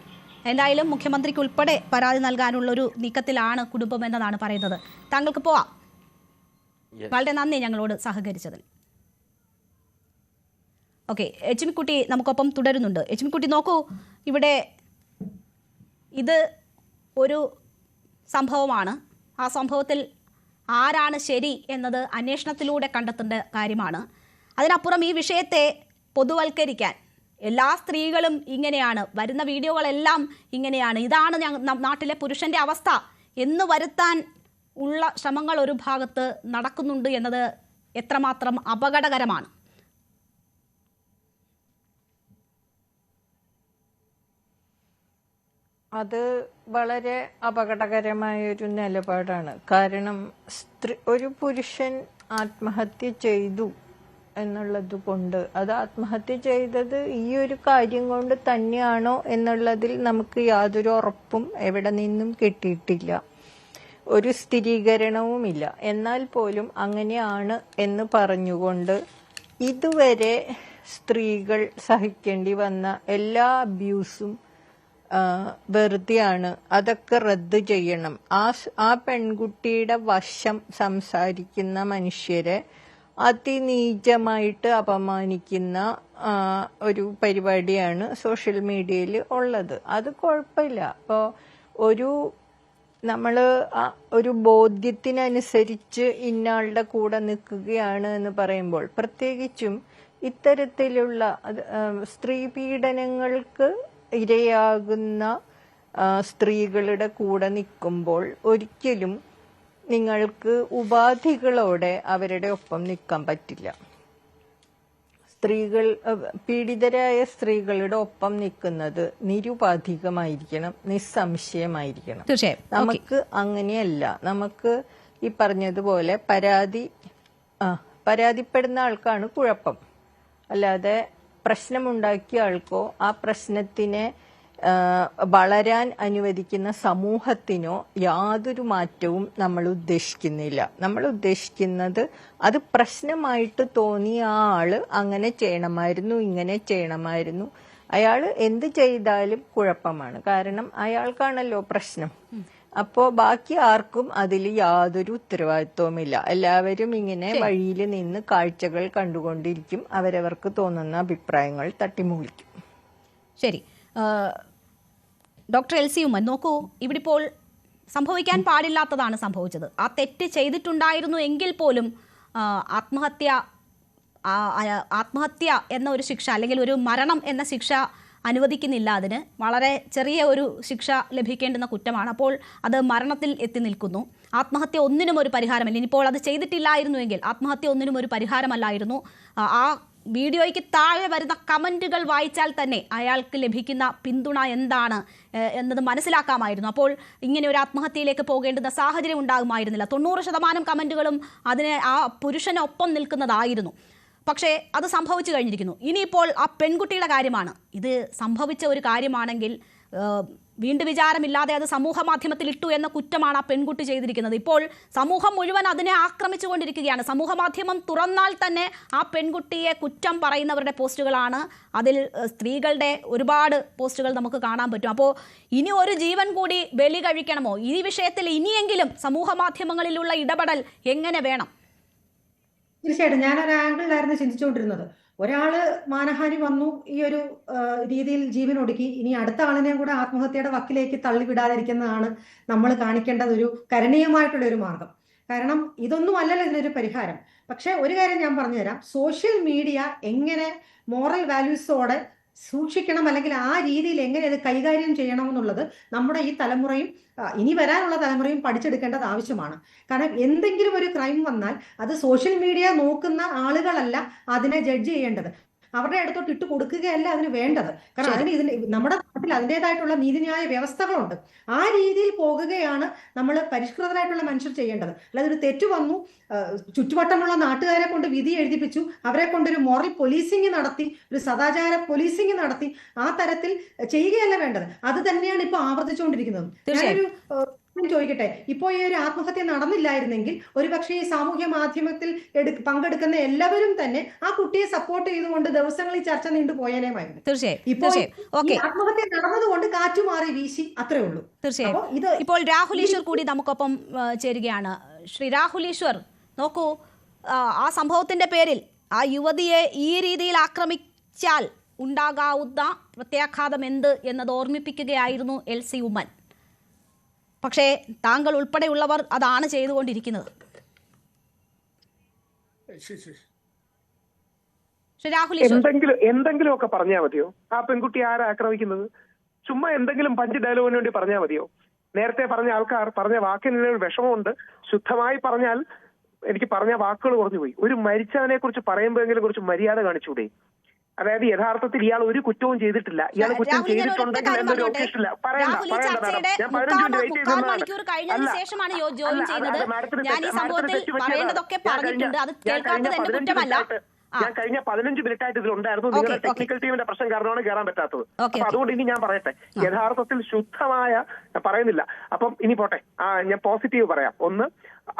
എന്തായാലും മുഖ്യമന്ത്രിക്ക് ഉൾപ്പെടെ പരാതി നൽകാനുള്ളൊരു നീക്കത്തിലാണ് കുടുംബം എന്നതാണ് പറയുന്നത്. താങ്കൾക്ക് പോവാം. വളരെ നന്ദി ഞങ്ങളോട് സഹകരിച്ചതിൽ. ഓക്കെ, എച്ച്മിക്കുട്ടി നമുക്കൊപ്പം തുടരുന്നുണ്ട്. എച്ച്മിക്കുട്ടി, നോക്കൂ, ഇവിടെ ഇത് ഒരു സംഭവമാണ്. ആ സംഭവത്തിൽ ആരാണ് ശരി എന്നത് അന്വേഷണത്തിലൂടെ കണ്ടെത്തേണ്ട കാര്യമാണ്. അതിനപ്പുറം ഈ വിഷയത്തെ പൊതുവൽക്കരിക്കാൻ എല്ലാ സ്ത്രീകളും ഇങ്ങനെയാണ്, വരുന്ന വീഡിയോകളെല്ലാം ഇങ്ങനെയാണ്, ഇതാണ് നാട്ടിലെ പുരുഷന്റെ അവസ്ഥ എന്ന് വരുത്താൻ ഉള്ള ശ്രമങ്ങൾ ഒരു ഭാഗത്ത് നടക്കുന്നുണ്ട് എന്നത് എത്രമാത്രം അപകടകരമാണ്. അത് വളരെ അപകടകരമായൊരു നിലപാടാണ്. കാരണം ഒരു പുരുഷൻ ആത്മഹത്യ ചെയ്തു എന്നുള്ളത് കൊണ്ട് അത് ആത്മഹത്യ ചെയ്തത് ഈ ഒരു കാര്യം കൊണ്ട് തന്നെയാണോ എന്നുള്ളതിൽ നമുക്ക് യാതൊരു ഉറപ്പും എവിടെ നിന്നും കിട്ടിയിട്ടില്ല. ഒരു സ്ഥിരീകരണവുമില്ല. എന്നാൽ പോലും അങ്ങനെയാണ് എന്ന് പറഞ്ഞുകൊണ്ട് ഇതുവരെ സ്ത്രീകൾ സഹിക്കേണ്ടി വന്ന എല്ലാ അബ്യൂസും വെറുതെയാണ്. അതൊക്കെ റദ്ദ് ചെയ്യണം. ആ പെൺകുട്ടിയുടെ വശം സംസാരിക്കുന്ന മനുഷ്യരെ അതിനീചമായിട്ട് അപമാനിക്കുന്ന ഒരു പരിപാടിയാണ് സോഷ്യൽ മീഡിയയിൽ ഉള്ളത്. അത് കുഴപ്പമില്ല. അപ്പോൾ നമ്മള് ഒരു ബോധ്യത്തിനനുസരിച്ച് ഇന്നയാളുടെ കൂടെ നിൽക്കുകയാണ് എന്ന് പറയുമ്പോൾ, പ്രത്യേകിച്ചും ഇത്തരത്തിലുള്ള സ്ത്രീ പീഡനങ്ങൾക്ക് ഇരയാകുന്ന സ്ത്രീകളുടെ കൂടെ നിൽക്കുമ്പോൾ ഒരിക്കലും നിങ്ങൾക്ക് ഉപാധികളോടെ അവരുടെ ഒപ്പം നിൽക്കാൻ പറ്റില്ല. പീഡിതരായ സ്ത്രീകളുടെ ഒപ്പം നിൽക്കുന്നത് നിരുപാധികമായിരിക്കണം, നിസ്സംശയമായിരിക്കണം. നമുക്ക് അങ്ങനെയല്ല. നമുക്ക് ഈ പറഞ്ഞതുപോലെ പരാതിപ്പെടുന്ന ആൾക്കാണ് കുഴപ്പം. അല്ലാതെ പ്രശ്നമുണ്ടാക്കിയ ആൾക്കോ ആ പ്രശ്നത്തിനെ വളരാൻ അനുവദിക്കുന്ന സമൂഹത്തിനോ യാതൊരു മാറ്റവും നമ്മൾ ഉദ്ദേശിക്കുന്നില്ല. നമ്മൾ ഉദ്ദേശിക്കുന്നത് അത് പ്രശ്നമായിട്ട് തോന്നിയ ആ ആള് അങ്ങനെ ചെയ്യണമായിരുന്നു, ഇങ്ങനെ ചെയ്യണമായിരുന്നു, അയാൾ എന്ത് ചെയ്താലും കുഴപ്പമാണ്. കാരണം അയാൾക്കാണല്ലോ പ്രശ്നം. അപ്പോ ബാക്കി ആർക്കും അതിൽ യാതൊരു ഉത്തരവാദിത്വവുമില്ല. എല്ലാവരും ഇങ്ങനെ വഴിയിൽ നിന്ന് കാഴ്ചകൾ കണ്ടുകൊണ്ടിരിക്കും, അവരവർക്ക് തോന്നുന്ന അഭിപ്രായങ്ങൾ തട്ടിമുളിക്കും. ശരി, ഡോക്ടർ എൽസി ഉമ്മൻ, നോക്കൂ, ഇവിടെ ഇപ്പോൾ സംഭവിക്കാൻ പാടില്ലാത്തതാണ് സംഭവിച്ചത്. ആ തെറ്റ് ചെയ്തിട്ടുണ്ടായിരുന്നു എങ്കിൽ പോലും ആത്മഹത്യ എന്ന ഒരു ശിക്ഷ, അല്ലെങ്കിൽ ഒരു മരണം എന്ന ശിക്ഷ അനുവദിക്കുന്നില്ല. അതിന് വളരെ ചെറിയ ഒരു ശിക്ഷ ലഭിക്കേണ്ടുന്ന കുറ്റമാണ്. അപ്പോൾ അത് മരണത്തിൽ എത്തി നിൽക്കുന്നു. ആത്മഹത്യ ഒന്നിനും ഒരു പരിഹാരമല്ല. ഇനിയിപ്പോൾ അത് ചെയ്തിട്ടില്ലായിരുന്നുവെങ്കിൽ ആത്മഹത്യ ഒന്നിനും ഒരു പരിഹാരമല്ലായിരുന്നു. ആ വീഡിയോയ്ക്ക് താഴെ വരുന്ന കമൻറ്റുകൾ വായിച്ചാൽ തന്നെ അയാൾക്ക് ലഭിക്കുന്ന പിന്തുണ എന്താണ് എന്നത് മനസ്സിലാക്കാമായിരുന്നു. അപ്പോൾ ഇങ്ങനെ ഒരു ആത്മഹത്യയിലേക്ക് പോകേണ്ടുന്ന സാഹചര്യം ഉണ്ടാകുമായിരുന്നില്ല. 90% കമൻറ്റുകളും അതിനെ ആ പുരുഷനൊപ്പം നിൽക്കുന്നതായിരുന്നു. പക്ഷേ അത് സംഭവിച്ചു കഴിഞ്ഞിരിക്കുന്നു. ഇനിയിപ്പോൾ ആ പെൺകുട്ടിയുടെ കാര്യമാണ്. ഇത് സംഭവിച്ച ഒരു കാര്യമാണെങ്കിൽ വീണ്ടും വിചാരമില്ലാതെ അത് സമൂഹ മാധ്യമത്തിൽ ഇട്ടു എന്ന കുറ്റമാണ് ആ പെൺകുട്ടി ചെയ്തിരിക്കുന്നത്. ഇപ്പോൾ സമൂഹം മുഴുവൻ അതിനെ ആക്രമിച്ചുകൊണ്ടിരിക്കുകയാണ്. സമൂഹ മാധ്യമം തുറന്നാൽ തന്നെ ആ പെൺകുട്ടിയെ കുറ്റം പറയുന്നവരുടെ പോസ്റ്റുകളാണ്. അതിൽ സ്ത്രീകളുടെ ഒരുപാട് പോസ്റ്റുകൾ നമുക്ക് കാണാൻ പറ്റും. അപ്പോൾ ഇനി ഒരു ജീവൻ കൂടി ബലി കഴിക്കണമോ? ഈ വിഷയത്തിൽ ഇനിയെങ്കിലും സമൂഹ മാധ്യമങ്ങളിലുള്ള ഇടപെടൽ എങ്ങനെ വേണം? തീർച്ചയായിട്ടും ഞാനൊരു ആംഗിളിലായിരുന്നു ചിന്തിച്ചുകൊണ്ടിരുന്നത്. ഒരാള് മാനഹാനി വന്നു, ഈ ഒരു രീതിയിൽ ജീവൻ ഒടുക്കി, ഇനി അടുത്ത ആളിനെയും കൂടെ ആത്മഹത്യയുടെ വക്കിലേക്ക് തള്ളിവിടാതിരിക്കുന്നതാണ് നമ്മൾ കാണിക്കേണ്ടത് ഒരു കരണീയമായിട്ടുള്ള ഒരു മാർഗം. കാരണം ഇതൊന്നും അല്ലല്ലോ ഇതിനൊരു പരിഹാരം. പക്ഷെ ഒരു കാര്യം ഞാൻ പറഞ്ഞുതരാം, സോഷ്യൽ മീഡിയ എങ്ങനെ മോറൽ വാല്യൂസോടെ സൂക്ഷിക്കണം, അല്ലെങ്കിൽ ആ രീതിയിൽ എങ്ങനെ അത് കൈകാര്യം ചെയ്യണം എന്നുള്ളത് നമ്മുടെ ഈ തലമുറയും ഇനി വരാനുള്ള തലമുറയും പഠിച്ചെടുക്കേണ്ടത് ആവശ്യമാണ്. കാരണം എന്തെങ്കിലും ഒരു ക്രൈം വന്നാൽ അത് സോഷ്യൽ മീഡിയ നോക്കുന്ന ആളുകളല്ല അതിനെ ജഡ്ജ് ചെയ്യേണ്ടത്, അവരുടെ അടുത്തോട്ട് ഇട്ട് കൊടുക്കുകയല്ല അതിന് വേണ്ടത്. കാരണം അതിന് നമ്മുടെ നാട്ടിൽ അതിൻ്റെതായിട്ടുള്ള നീതിന്യായ വ്യവസ്ഥകളുണ്ട്. ആ രീതിയിൽ പോകുകയാണ് നമ്മൾ പരിഷ്കൃതരായിട്ടുള്ള മനുഷ്യർ ചെയ്യേണ്ടത്. അല്ലാതെ ഒരു തെറ്റ് വന്നു, ചുറ്റുവട്ടമുള്ള നാട്ടുകാരെ കൊണ്ട് വിധി എഴുതിപ്പിച്ചു, അവരെ കൊണ്ടൊരു മോറൽ പോലീസിങ് നടത്തി, ഒരു സദാചാര പോലീസിങ് നടത്തി ആ തരത്തിൽ ചെയ്യുകയല്ല വേണ്ടത്. അത് തന്നെയാണ് ഇപ്പൊ ആവർത്തിച്ചുകൊണ്ടിരിക്കുന്നത്. ഞാനൊരു ചോദിക്കട്ടെ, ഇപ്പോ ഈ ഒരു ആത്മഹത്യ നടന്നില്ലായിരുന്നെങ്കിൽ ഒരുപക്ഷെ ഈ സാമൂഹ്യ മാധ്യമത്തിൽ പങ്കെടുക്കുന്ന എല്ലാവരും തന്നെ ആ കുട്ടിയെ സപ്പോർട്ട് ചെയ്തുകൊണ്ട് ദിവസങ്ങളിൽ ചർച്ച നീണ്ടു പോയേനേമായിരുന്നു. ഇപ്പോൾ ആത്മഹത്യ നടന്നതുകൊണ്ട് കാറ്റുമാറി വീശി, അത്രേ ഉള്ളൂ. തീർച്ചയായും. ഇപ്പോൾ രാഹുൽ ഈശ്വർ കൂടി നമുക്കൊപ്പം ചേരുകയാണ്. ശ്രീ രാഹുൽ ഈശ്വർ, നോക്കൂ, ആ സംഭവത്തിന്റെ പേരിൽ ആ യുവതിയെ ഈ രീതിയിൽ ആക്രമിച്ചാൽ ഉണ്ടാകാവുന്ന പ്രത്യാഘാതം എന്ത് എന്നത് ഓർമ്മിപ്പിക്കുകയായിരുന്നു LC ഉമ്മൻ. പക്ഷേ താങ്കൾ ഉൾപ്പെടെയുള്ളവർ അതാണ് ചെയ്തുകൊണ്ടിരിക്കുന്നത്. എന്തെങ്കിലും ഒക്കെ പറഞ്ഞാൽ മതിയോ? ആ പെൺകുട്ടി ആരാ ആക്രമിക്കുന്നത്? ചുമ്മാ എന്തെങ്കിലും പഞ്ച് ഡയലോഗിന് വേണ്ടി പറഞ്ഞാൽ മതിയോ? നേരത്തെ പറഞ്ഞ ആൾക്കാർ പറഞ്ഞ വാക്കിന് ഒരു വിഷമമുണ്ട്. ശുദ്ധമായി പറഞ്ഞാൽ എനിക്ക് പറഞ്ഞ വാക്കുകൾ കുറഞ്ഞുപോയി. ഒരു മരിച്ചവനെ കുറിച്ച് പറയുമ്പോഴെങ്കിലും കുറച്ച് മര്യാദ കാണിച്ചൂടെ? അതായത് യഥാർത്ഥത്തിൽ ഇയാൾ ഒരു കുറ്റവും ചെയ്തിട്ടില്ല. ഇയാൾ കുറ്റം ചെയ്തിട്ടുണ്ടെങ്കിൽ എന്നൊരു ഒക്കേഷനില്ല. ഞാൻ കഴിഞ്ഞ 15 മിനിറ്റായിട്ട് ഇതിലുണ്ടായിരുന്നു. നിങ്ങളുടെ ടെക്നിക്കൽ ടീമിന്റെ പ്രശ്നം കാരണമാണ് കയറാൻ പറ്റാത്തത്. അപ്പൊ അതുകൊണ്ട് ഇനി ഞാൻ പറയട്ടെ, യഥാർത്ഥത്തിൽ ശുദ്ധമായ പറയുന്നില്ല. അപ്പം ഇനി പോട്ടെ, ഞാൻ പോസിറ്റീവ് പറയാം. ഒന്ന്,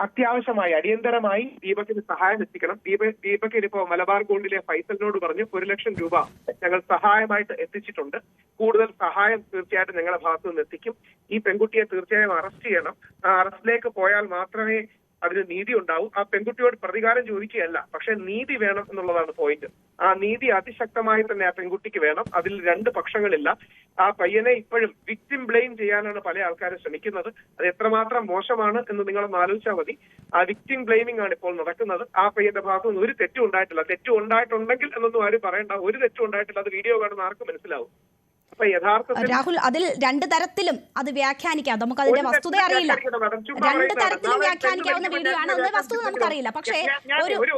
അത്യാവശ്യമായി അടിയന്തരമായി ദീപകിന് സഹായം എത്തിക്കണം. ദീപകിന് ഇപ്പോ മലബാർ ഗോൾഡിലെ ഫൈസലിനോട് പറഞ്ഞു 1 ലക്ഷം രൂപ ഞങ്ങൾ സഹായമായിട്ട് എത്തിച്ചിട്ടുണ്ട്. കൂടുതൽ സഹായം തീർച്ചയായിട്ടും ഞങ്ങളുടെ ഭാഗത്തു നിന്ന് എത്തിക്കും. ഈ പെൺകുട്ടിയെ തീർച്ചയായും അറസ്റ്റ് ചെയ്യണം. ആ അറസ്റ്റിലേക്ക് പോയാൽ മാത്രമേ അതിന് നീതി ഉണ്ടാവും. ആ പെൺകുട്ടിയോട് പ്രതികാരം ചോദിക്കുകയല്ല, പക്ഷെ നീതി വേണം എന്നുള്ളതാണ് പോയിന്റ്. ആ നീതി അതിശക്തമായി തന്നെ ആ പെൺകുട്ടിക്ക് വേണം. അതിൽ 2 പക്ഷങ്ങളില്ല. ആ പയ്യനെ ഇപ്പോഴും വിക്ടിം ബ്ലെയിം ചെയ്യാനാണ് പല ആൾക്കാരും ശ്രമിക്കുന്നത്. അത് എത്രമാത്രം മോശമാണ് എന്ന് നിങ്ങളൊന്ന് ആലോചിച്ചാൽ മതി. ആ വിക്ടിം ബ്ലെയിമിംഗ് ആണ് ഇപ്പോൾ നടക്കുന്നത്. ആ പയ്യന്റെ ഭാഗത്തുനിന്ന് ഒരു തെറ്റും ഉണ്ടായിട്ടില്ല. തെറ്റും ഉണ്ടായിട്ടുണ്ടെങ്കിൽ എന്നൊന്നും ആരും പറയണ്ട. ഒരു തെറ്റും ഉണ്ടായിട്ടില്ല. അത് വീഡിയോ കാണുന്ന ആർക്കും മനസ്സിലാവും. രാഹുൽ, അതിൽ 2 തരത്തിലും അത് വ്യാഖ്യാനിക്കാം. നമുക്ക് അതിന്റെ വസ്തുത അറിയില്ല. 2 തരത്തിലും വ്യാഖ്യാനിക്കാവുന്ന വീഡിയോ ആണ്. അതിന്റെ വസ്തുത നമുക്കറിയില്ല. പക്ഷേ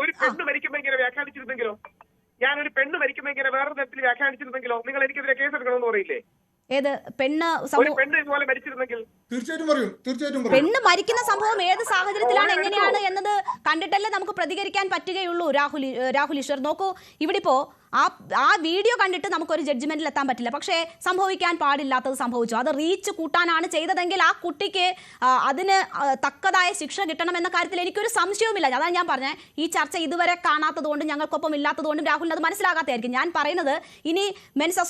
ഒരു പെണ്ണ് മരിക്കുമ്പോ ഇങ്ങനെ വ്യാഖ്യാനിച്ചിരുന്നെങ്കിലോ? ഞാനൊരു പെണ്ണ് മരിക്കുമ്പോ ഇങ്ങനെ വേറെ തരത്തിൽ വ്യാഖ്യാനിച്ചിരുന്നെങ്കിലോ നിങ്ങൾ എനിക്കെതിരെ കേസെടുക്കണമെന്ന് പറയില്ലേ? ഏത് പെണ്ണ് ഇതുപോലെ മരിച്ചിരുന്നെങ്കിൽ തീർച്ചയായിട്ടും പെണ്ണ് മരിക്കുന്ന സംഭവം ഏത് സാഹചര്യത്തിലാണ്, എങ്ങനെയാണ് എന്നത് കണ്ടിട്ടല്ലേ നമുക്ക് പ്രതികരിക്കാൻ പറ്റുകയുള്ളൂ. രാഹുൽ ഈശ്വർ, നോക്കൂ, ഇവിടെ ഇപ്പോ ആ വീഡിയോ കണ്ടിട്ട് നമുക്കൊരു ജഡ്ജ്മെന്റിൽ എത്താൻ പറ്റില്ല. പക്ഷേ സംഭവിക്കാൻ പാടില്ലാത്തത് സംഭവിച്ചു. അത് റീച്ച് കൂട്ടാനാണ് ചെയ്തതെങ്കിൽ ആ കുട്ടിക്ക് അതിന് തക്കതായ ശിക്ഷ കിട്ടണമെന്ന കാര്യത്തിൽ എനിക്കൊരു സംശയവുമില്ല. അതാണ് ഞാൻ പറഞ്ഞത്. ഈ ചർച്ച ഇതുവരെ കാണാത്തതുകൊണ്ടും ഞങ്ങൾക്കൊപ്പം ഇല്ലാത്തതുകൊണ്ടും രാഹുലിന് അത് മനസ്സിലാകാത്തതായിരിക്കും. ഞാൻ പറയുന്നത്, ഇനി മെൻസ്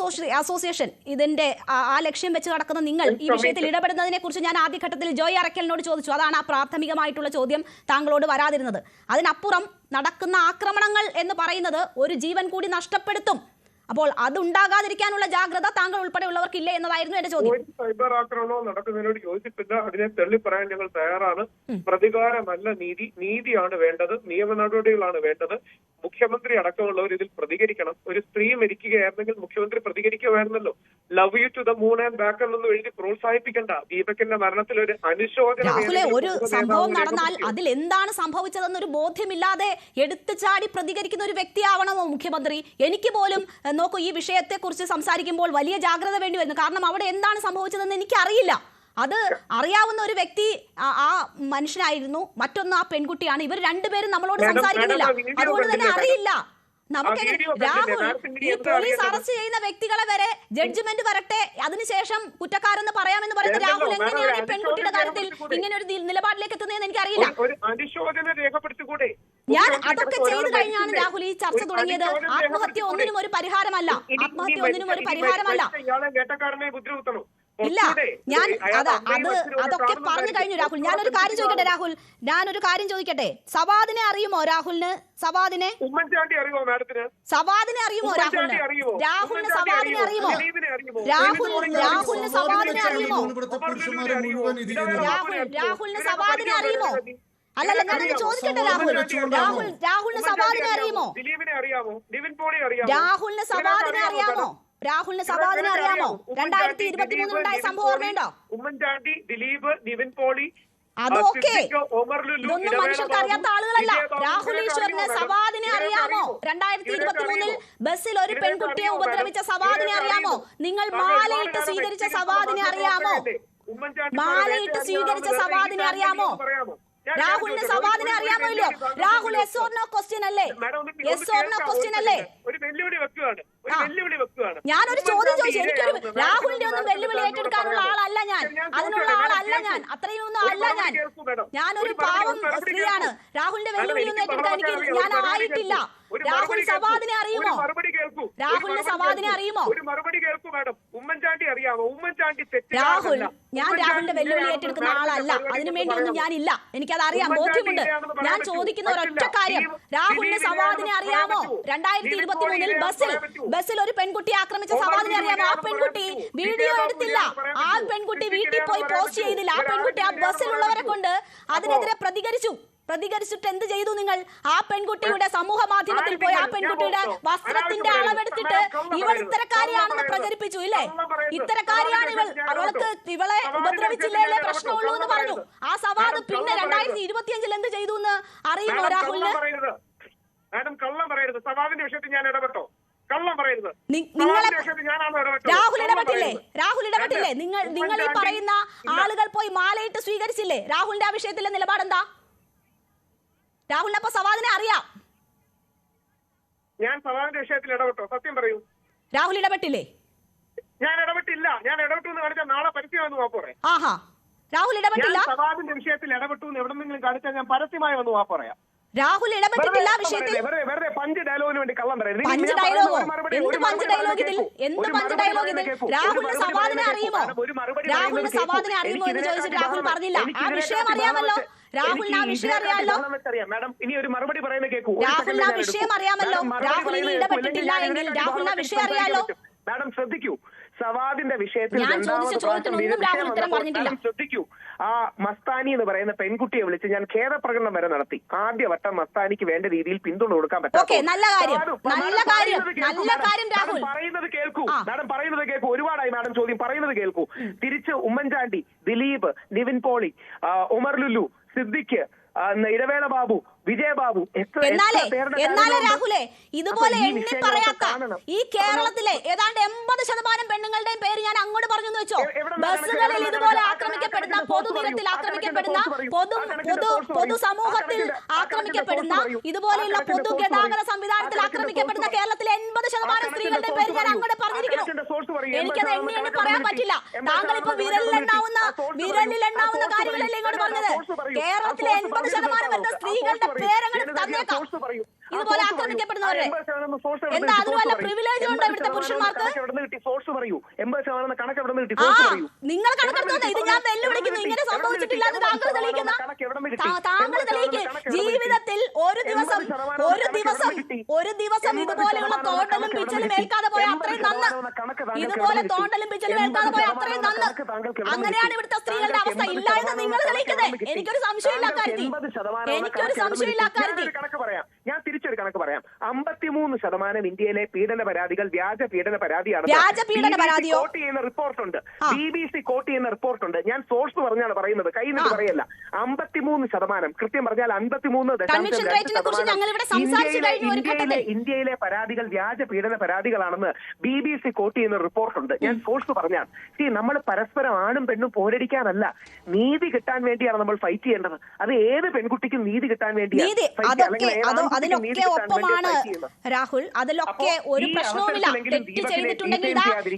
അസോസിയേഷൻ ഇതിന്റെ ആ ലക്ഷ്യം വെച്ച് നടക്കുന്ന നിങ്ങൾ ഈ വിഷയത്തിൽ ഇടപെടുന്നതിനെ കുറിച്ച് ഞാൻ ആദ്യഘട്ടത്തിൽ ജോയ് അറക്കലിനോട് ചോദിച്ചു. അതാണ് ആ പ്രാഥമികമായിട്ടുള്ള ചോദ്യം താങ്കളോട് വരാതിരുന്നത്. അതിനപ്പുറം നടക്കുന്ന ആക്രമണങ്ങൾ എന്ന് പറയുന്നത് ഒരു ജീവൻ കൂടി നഷ്ടപ്പെടുത്തും. അപ്പോൾ അതുണ്ടാകാതിരിക്കാനുള്ള ജാഗ്രത താങ്കൾ ഉൾപ്പെടെയുള്ളവർക്കില്ല എന്നതായിരുന്നു എന്റെ ചോദ്യം. ഒരു സൈബർ ആക്രമണവും നടക്കുന്നതിനോട് യോജിപ്പില്ല. അതിനെ തള്ളിപ്പറയാൻ ഞങ്ങൾ തയ്യാറാണ്. പ്രതികാരമല്ല നീതിയാണ് വേണ്ടത്, നിയമ നടപടികളാണ് വേണ്ടത്. മുഖ്യമന്ത്രി അടക്കമുള്ളവർ ഇതിൽ പ്രതികരിക്കണം. ഒരു സ്ത്രീ മരിക്കുകയായിരുന്നെങ്കിൽ മുഖ്യമന്ത്രി പ്രതികരിക്കുമായിരുന്നല്ലോ. Love you to the moon and back എന്നൊന്നും എഴുതി പ്രോത്സാഹിപ്പിക്കണ്ട. ദീപകിന്റെ മരണത്തിൽ ഒരു അനുശോചന. രാഹുലെ, ഒരു സംഭവം നടന്നാൽ അതിൽ എന്താണ് സംഭവിച്ചതെന്നൊരു ബോധ്യമില്ലാതെ എടുത്തു ചാടി പ്രതികരിക്കുന്ന ഒരു വ്യക്തിയാവണമോ മുഖ്യമന്ത്രി? എനിക്ക് പോലും നോക്കൂ, ഈ വിഷയത്തെ കുറിച്ച് സംസാരിക്കുമ്പോൾ വലിയ ജാഗ്രത വേണ്ടി വരുന്നു. കാരണം അവിടെ എന്താണ് സംഭവിച്ചതെന്ന് എനിക്കറിയില്ല. അത് അറിയാവുന്ന ഒരു വ്യക്തി ആ മനുഷ്യനായിരുന്നു, മറ്റൊന്ന് ആ പെൺകുട്ടിയാണ്. ഇവർ രണ്ടുപേരും നമ്മളോട് സംസാരിക്കുന്നില്ല, അതുകൊണ്ട് തന്നെ അറിയില്ല. നമുക്ക് രാഹുൽ, ഈ പോലീസ് അറസ്റ്റ് ചെയ്യുന്ന വ്യക്തികളെ വരെ ജഡ്ജ്മെന്റ് വരട്ടെ, അതിനുശേഷം കുറ്റക്കാരെന്ന് പറയാമെന്ന് പറയുന്ന രാഹുൽ എങ്ങനെയാണ് ഈ പെൺകുട്ടിയുടെ കാര്യത്തിൽ ഇങ്ങനെ ഒരു നിലപാടിലേക്ക് എത്തുന്നതെന്ന് എനിക്കറിയില്ല. ഞാൻ അതൊക്കെ ചെയ്തു കഴിഞ്ഞാണ് രാഹുൽ ഈ ചർച്ച തുടങ്ങിയത്. ആത്മഹത്യ ഒന്നിനും ഒരു പരിഹാരമല്ല, ആത്മഹത്യ ഒന്നിനും ഒരു പരിഹാരമല്ല. ഇല്ല, ഞാൻ അതൊക്കെ പറഞ്ഞു കഴിഞ്ഞു രാഹുൽ. ഞാനൊരു കാര്യം ചോദിക്കട്ടെ രാഹുൽ, ഞാനൊരു കാര്യം ചോദിക്കട്ടെ. സവാദിനെ അറിയുമോ രാഹുലിന്? സവാദിനെ അറിയുമോ രാഹുലിന്? രാഹുലിന് സവാദിനെ അറിയുമോ? രാഹുലിന് സവാദിനെ അറിയുമോ? രാഹുലിന് സവാദിനെ അറിയുമോ? അല്ലല്ല, ഞാനൊന്ന് ചോദിക്കട്ടെ രാഹുൽ, രാഹുലിന് സവാദിനെ അറിയുമോ? രാഹുലിന് സവാദിനെ അറിയാമോ? രാഹുലിന് സവാദിനെ അറിയാമോ? 2023 ഉണ്ടായ സംഭവം ഓർമ്മയുണ്ടോ? ഉമ്മൻചാണ്ടി, ദിലീപ്, നിവിൻ പോളി, അതൊക്കെ ഇതൊന്നും മനുഷ്യർക്ക് അറിയാത്ത ആളുകളല്ല. രാഹുൽ ഈശ്വറിന് സവാദിനെ അറിയാമോ? 2023 ബസ്സിൽ ഒരു പെൺകുട്ടിയെ ഉപദ്രവിച്ച സവാദിനെ അറിയാമോ? നിങ്ങൾ മാലയിട്ട് സ്വീകരിച്ച സവാദിനെ അറിയാമോ? മാലയിട്ട് സ്വീകരിച്ച സവാദിനെ അറിയാമോ? രാഹുലിന് സവാദിനെ അറിയാമോ ഇല്ലയോ? Rahul yes or no question അല്ലേ? എസ് ഓർ നോ ക്വസ്റ്റ്യൻ അല്ലേ? ഞാനൊരു ചോദ്യം ചോദിച്ചു. എനിക്കൊരു രാഹുലിന്റെ ഒന്നും വെല്ലുവിളി ഏറ്റെടുക്കാനുള്ള ആളല്ല ഞാൻ, അതിനുള്ള ആളല്ല ഞാൻ, അത്രയും ഒന്നും അല്ല ഞാൻ. ഞാനൊരു പാവം സ്ത്രീയാണ്. രാഹുലിന്റെ വെല്ലുവിളി ഒന്നും ഏറ്റെടുക്കാൻ ഞാൻ ആയിട്ടില്ല. രാഹുൽ സവാദിനെ അറിയുമോ? രാഹുലിന് സവാദിനെ അറിയുമോ? രാഹുൽ, ഞാൻ രാഹുലിന്റെ വെല്ലുവിളി ഏറ്റെടുക്കുന്ന ആളല്ല, അതിനുവേണ്ടി ഒന്നും ഞാനില്ല. എനിക്കത് അറിയാം, ബോധ്യമുണ്ട്. ഞാൻ ചോദിക്കുന്ന ഒരൊറ്റ കാര്യം, രാഹുലിന് സവാദിനെ അറിയാമോ? 2023 ബസ്സിൽ ഒരു പെൺകുട്ടി ആക്രമിച്ച സവാദിനെ അറിയാമോ? ആ പെൺകുട്ടി വീഡിയോ എടുത്തില്ല, ആ പെൺകുട്ടി വീട്ടിൽ പോയി പോസ്റ്റ് ചെയ്തില്ല. ആ പെൺകുട്ടി ആ ബസ്സിലുള്ളവരെ കൊണ്ട് അതിനെതിരെ പ്രതികരിച്ചിട്ട് എന്ത് ചെയ്തു നിങ്ങൾ? ആ പെൺകുട്ടിയുടെ സമൂഹ മാധ്യമത്തിൽ പോയി ആ പെൺകുട്ടിയുടെ വസ്ത്രത്തിന്റെ അളവെടുത്തിട്ട് ഇവൾ ഇത്തരക്കാരിയാണെന്ന് പ്രചരിപ്പിച്ചു. ഇല്ലേ? ഇത്തരക്കാരിയാണ് ഇവൾ, ഇവളെ ഉപദ്രവിച്ചില്ലേ പ്രശ്നമുള്ളൂ എന്ന് പറഞ്ഞു. ആ സവാദ് പിന്നെ 2025 എന്ത് ചെയ്തു എന്ന് അറിയുമോ രാഹുലിന്? സവാദിന്റെ വിഷയത്തിൽ ഞാൻ ഇടപെട്ടോ? കള്ളം പറയരുത്. രാഹുൽ ഇടപെട്ടില്ലേ? നിങ്ങൾ ഈ പറയുന്ന ആളുകൾ പോയി മാലയിട്ട് സ്വീകരിച്ചില്ലേ? രാഹുലിന്റെ ആ വിഷയത്തിലെ നിലപാടെന്താ? രാഹുലിന് അപ്പൊ സവാദിനെ അറിയാം. ഞാൻ സവാദിന്റെ വിഷയത്തിൽ ഇടപെട്ടോ? സത്യം പറയൂ. രാഹുൽ ഇടപെട്ടില്ലേ? ഞാൻ ഇടപെട്ടില്ല. ഞാൻ ഇടപെട്ടു എന്ന് കാണിച്ചാൽ നാളെ പരസ്യമായി വന്ന് പറയാം. ആഹാ, രാഹുൽ ഇടപെട്ടില്ല. സവാദിന്റെ വിഷയത്തിൽ ഇടപെട്ടു എന്ന് എവിടെന്നെങ്കിലും കാണിച്ചാൽ ഞാൻ പരസ്യമായി വന്ന് പറയാം. രാഹുൽ ഇടപെട്ടിട്ടില്ല വിഷയത്തിൽ. വെറുതെ പഞ്ച് ഡയലോഗിന് വേണ്ടി കള്ളം പറയരുത്. പഞ്ച് ഡയലോഗോ? എന്ത് പഞ്ച് ഡയലോഗ് ഇതിൽ? എന്ത് പഞ്ച് ഡയലോഗ് ഇതിൽ? രാഹുലിന് സവാദിനെ അറിയുമോ? രാഹുലിന് സവാദിനെ അറിയുമോ എന്ന് ചോദിച്ചിട്ട് രാഹുൽ പറഞ്ഞില്ല. ആ വിഷയം അറിയാമല്ലോ രാഹുലിന്, ആ വിഷയം അറിയാമല്ലോ. രാഹുലിന് ആ വിഷയം അറിയാമല്ലോ. രാഹുൽ ഇനി ഇടപെട്ടിട്ടില്ല എങ്കിൽ രാഹുലിന് ആ വിഷയം അറിയാലോ. മാഡം ശ്രദ്ധിക്കൂ, സവാദിന്റെ വിഷയത്തിൽ ഞാൻ ചോദിച്ച ചോദ്യത്തിനൊന്നും രാഹുൽ ഉത്തരം പറഞ്ഞിട്ടില്ല. ശ്രദ്ധിക്കൂ, ആ മസ്താനി എന്ന് പറയുന്ന പെൺകുട്ടിയെ വിളിച്ച് ഞാൻ ഖേദപ്രകടനം വരെ നടത്തി. ആദ്യവട്ടം മസ്താനിക്ക് വേണ്ട രീതിയിൽ പിന്തുണ കൊടുക്കാൻ പറ്റും. നല്ല കാര്യം രാഹുൽ പറയുന്നത് കേൾക്കൂ. മാഡം പറയുന്നത് കേൾക്കൂ. ഒരുപാടായി മാഡം ചോദ്യം. പറയുന്നത് കേൾക്കൂ. തിരിച്ച് ഉമ്മൻചാണ്ടി, ദിലീപ്, നിവിൻ പോളി, ഉമർ ലുലു, സിദ്ദിഖ്, ഇടവേള ബാബു, വിജയബാബു, എന്നാലേ രാഹുലെ ഇതുപോലെ എണ്ണി പറയാത്ത ഈ കേരളത്തിലെ ഏതാണ്ട് 80% പെണ്ണുങ്ങളുടെയും പേര് ഞാൻ അങ്ങോട്ട് പറഞ്ഞു വെച്ചോ. ബസ്സുകളിൽ ഇതുപോലെ ആക്രമിക്കപ്പെടുന്ന, പൊതുനിരത്തിൽ ആക്രമിക്കപ്പെടുന്ന, പൊതുസമൂഹത്തിൽ ആക്രമിക്കപ്പെടുന്ന, ഇതുപോലെയുള്ള പൊതുഗതാഗത സംവിധാനത്തിൽ ആക്രമിക്കപ്പെടുന്ന കേരളത്തിലെ 80% സ്ത്രീകളുടെ പേര് ഞാൻ അങ്ങോട്ട് പറഞ്ഞിരിക്കുന്നു. എനിക്കത് എണ്ണി പറയാൻ പറ്റില്ല. താങ്കൾ ഇപ്പൊ വിരലിലെണ്ണാവുന്ന കാര്യങ്ങളല്ലേ ഇങ്ങോട്ട് പറഞ്ഞത്. കേരളത്തിലെ 80% വരുന്ന സ്ത്രീകളുടെ പേരങ്ങൾ തന്നേക്കാം. ഇതുപോലെ ആക്രമിക്കപ്പെട്ട വിളിക്കപ്പെടുന്നവരെ എന്താ അതിന് വല്ല പ്രിവിലേജ് ഉണ്ടോ ഇവിടുത്തെ പുരുഷന്മാർക്ക്? നിങ്ങൾ കണക്കെടുത്തോ? ഇത് ഞാൻ വെല്ലുവിളിക്കുന്നു. ഇങ്ങനെ സംഭവിച്ചിട്ടില്ല എന്ന് താങ്കൾ തെളിയിക്കുന്ന താങ്കൾ തെളിയിക്ക്. ജീവിതത്തിൽ ഒരു ദിവസം ഇതുപോലെയുള്ള തോണ്ടലും പിച്ചലും ഏൽക്കാതെ പോയ അത്രയും നന്ന്. ഇതുപോലെ തോണ്ടലും പിച്ചലും ഏൽക്കാതെ പോയ അത്രയും നന്ന്. അങ്ങനെയാണ് ഇവിടുത്തെ സ്ത്രീകളുടെ അവസ്ഥ. ഇല്ല എന്ന് നിങ്ങൾ തെളിയിക്കുന്നത്. എനിക്കൊരു സംശയമില്ല കാര്യത്തിൽ. എനിക്കൊരു സംശയമില്ല കാര്യത്തിൽ. ഞാൻ തിരിച്ചൊരു കണക്ക് പറയാം. 53% ഇന്ത്യയിലെ പീഡന പരാതികൾ വ്യാജ പീഡന പരാതിയാണ്. കോട്ട് ചെയ്യുന്ന റിപ്പോർട്ടുണ്ട്, BBC കോട്ട് ചെയ്യുന്ന റിപ്പോർട്ടുണ്ട്. ഞാൻ സോഴ്സ് പറഞ്ഞാണ് പറയുന്നത്, കയ്യിൽ നിന്ന് പറയല്ല. 53%, കൃത്യം പറഞ്ഞാൽ 53% ഇന്ത്യയിലെ പരാതികൾ വ്യാജ പീഡന പരാതികളാണെന്ന് BBC കോട്ട് ചെയ്യുന്ന റിപ്പോർട്ടുണ്ട്. ഞാൻ സോഴ്സ് പറഞ്ഞാൽ നമ്മൾ പരസ്പരം ആണും പെണ്ണും പോരടിക്കാനല്ല, നീതി കിട്ടാൻ വേണ്ടിയാണ് നമ്മൾ ഫൈറ്റ് ചെയ്യേണ്ടത്. അത് ഏത് പെൺകുട്ടിക്കും നീതി കിട്ടാൻ വേണ്ടിയാണ്. അതിലൊക്കെ ഒപ്പമാണ് രാഹുൽ. അതിലൊക്കെ ഒരു പ്രശ്നവുമില്ല. തെറ്റ് ചെയ്തിട്ടുണ്ടെങ്കിൽ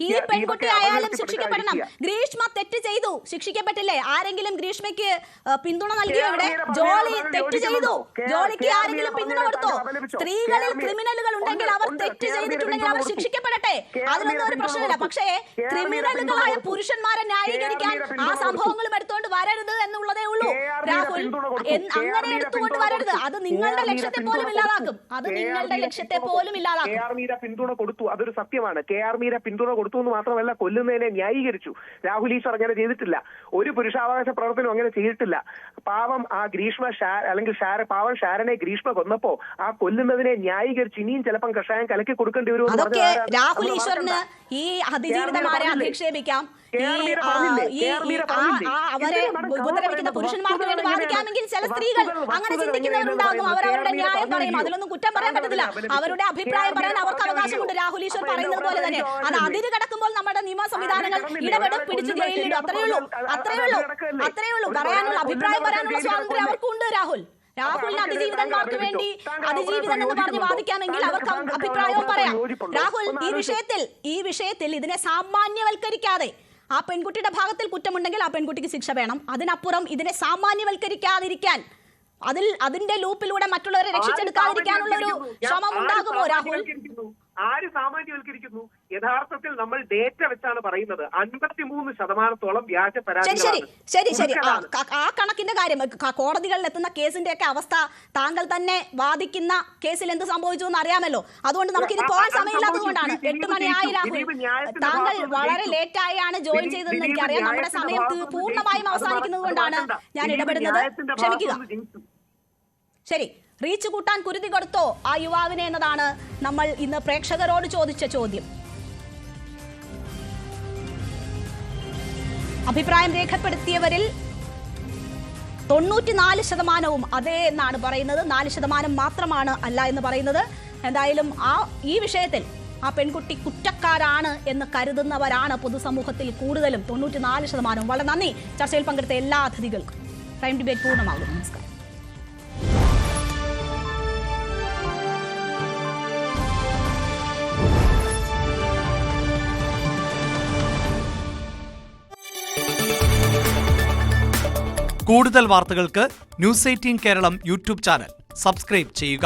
ഈ പെൺകുട്ടി ആയാലും ശിക്ഷിക്കപ്പെടണം. ഗ്രീഷ്മ തെറ്റ് ചെയ്തു, ശിക്ഷിക്കപ്പെട്ടില്ലേ? ആരെങ്കിലും ഗ്രീഷ്മയ്ക്ക് പിന്തുണ നൽകിയോ? ഇവിടെ ജോളി തെറ്റ് ചെയ്തു, ജോളിക്ക് ആരെങ്കിലും പിന്തുണ കൊടുത്തോ? സ്ത്രീകളിൽ ക്രിമിനലുകൾ ഉണ്ടെങ്കിൽ അവർ തെറ്റ് ചെയ്തിട്ടുണ്ടെങ്കിൽ അവർ ശിക്ഷിക്കപ്പെടട്ടെ, അതിനൊന്നും ഒരു പ്രശ്നമില്ല. പക്ഷേ ക്രിമിനലുകളായ പുരുഷന്മാരെ ന്യായീകരിക്കാൻ ആ സംഭവങ്ങളും എടുത്തുകൊണ്ട് വരരുത് എന്നുള്ളതേ ഉള്ളൂ രാഹുൽ. അങ്ങനെ എടുത്തുകൊണ്ട് വരരുത്. അത് നിങ്ങളുടെ ലക്ഷ്യത്തെ പോലും ഇല്ലാതാക്കും. അത് നിങ്ങളുടെ ലക്ഷ്യത്തെ പോലും ഇല്ലാതാക്കും. KR മീര പിന്തുണ കൊടുത്തു, അതൊരു സത്യമാണ്. KR മീര പിന്തുണ കൊടുത്തു എന്ന് മാത്രമല്ല, കൊല്ലുന്നതിനെ ന്യായീകരിച്ചു. രാഹുൽ ഈശ്വർ അങ്ങനെ ചെയ്തിട്ടില്ല. ഒരു പുരുഷാവകാശ പ്രവർത്തനം അങ്ങനെ ചെയ്തിട്ടില്ല. പാവം ആ ഗ്രീഷ്മ അല്ലെങ്കിൽ പാവം ഷാരനെ ഗ്രീഷ്മ കൊന്നപ്പോ ആ കൊല്ലുന്നതിനെ ന്യായീകരിച്ച് ഇനിയും ചിലപ്പം കഷായം കലക്കി കൊടുക്കേണ്ടി വരും. അതൊക്കെ രാഹുൽ ഈശ്വറിന് ഈ അതിജീവിതമാരെ അധിക്ഷേപിക്കാം, അവരെ ഉപദ്രവിക്കുന്ന പുരുഷന്മാർക്ക് വേണ്ടി വാദിക്കാമെങ്കിൽ ചില സ്ത്രീകൾ അങ്ങനെ ചിന്തിക്കുന്നവരുണ്ടാകും. അവരവരുടെ ന്യായം പറയും, അതിലൊന്നും കുറ്റം പറയാൻ പറ്റത്തില്ല. അവരുടെ അഭിപ്രായം പറയാൻ അവർക്ക് അവകാശമുണ്ട്. രാഹുൽ ഈശ്വർ പറയുന്നത് പോലെ തന്നെ അത് അതിര് കടക്കുമ്പോൾ നമ്മുടെ നിയമ സംവിധാനങ്ങൾ ഇടപെടും, പിടിച്ച് ജയിലിലിടും. അത്രയേ ഉള്ളൂ. പറയാനുള്ള അഭിപ്രായം പറയാനുള്ള സ്വാതന്ത്ര്യം അവർക്കുണ്ട്. രാഹുലിന് അതിജീവിതന്മാർക്ക് വേണ്ടി അതിജീവിതൻ എന്ന് പറഞ്ഞ് വാദിക്കാമെങ്കിൽ അവർക്ക് അഭിപ്രായവും പറയാം. രാഹുൽ, ഈ വിഷയത്തിൽ ഇതിനെ സാമാന്യവൽക്കരിക്കാതെ, ആ പെൺകുട്ടിയുടെ ഭാഗത്തിൽ കുറ്റമുണ്ടെങ്കിൽ ആ പെൺകുട്ടിക്ക് ശിക്ഷ വേണം. അതിനപ്പുറം ഇതിനെ സാമാന്യവൽക്കരിക്കാതിരിക്കാൻ, അതിന്റെ ലൂപ്പിലൂടെ മറ്റുള്ളവരെ രക്ഷിച്ചെടുക്കാതിരിക്കാനുള്ള ഒരു ശ്രമം ഉണ്ടാകുമോ രാഹുൽ? ആര് സാമാന്യവൽക്കരിക്കുന്നു? യഥാർത്ഥത്തിൽ നമ്മൾ ഡേറ്റ വെച്ചാണ് പറയുന്നത്. 53% വ്യാജ പരാതികളാണ്. ശരി. ആ കണക്കിന്റെ കാര്യം, കോടതികളിൽ എത്തുന്ന കേസിന്റെ ഒക്കെ അവസ്ഥ താങ്കൾ തന്നെ വാദിക്കുന്ന കേസിൽ എന്ത് സംഭവിച്ചു എന്ന് അറിയാമല്ലോ. അതുകൊണ്ട് നമുക്ക് ഇനി പോകാൻ സമയമില്ലാത്തതുകൊണ്ടാണ് 8 മണിയായി രാഹുൽ. താങ്കൾ വളരെ ലേറ്റായാണ് ജോയിൻ ചെയ്തതെന്ന് എനിക്കറിയാം. നമ്മുടെ സമയം പൂർണ്ണമായും അവസാനിക്കുന്നത് കൊണ്ടാണ് ഞാൻ ഇടപെടുന്നത്. ക്ഷമിക്കുക. ശരി, റീച്ച് കൂട്ടാൻ കുരുതി കൊടുത്തോ ആ യുവാവിനെ എന്നതാണ് നമ്മൾ ഇന്ന് പ്രേക്ഷകരോട് ചോദിച്ച ചോദ്യം. അഭിപ്രായം രേഖപ്പെടുത്തിയവരിൽ 94% അതെ എന്നാണ് പറയുന്നത്. 4% മാത്രമാണ് അല്ല എന്ന് പറയുന്നത്. എന്തായാലും ഈ വിഷയത്തിൽ ആ പെൺകുട്ടി കുറ്റക്കാരാണ് എന്ന് കരുതുന്നവരാണ് പൊതുസമൂഹത്തിൽ കൂടുതലും, 94%. വളരെ നന്ദി ചർച്ചയിൽ പങ്കെടുത്ത എല്ലാ അതിഥികൾക്കും. Crime debate പൂർണ്ണമാകും. നമസ്കാരം. കൂടുതൽ വാർത്തകൾക്ക് News 18 Keralam YouTube channel subscribe ചെയ്യുക.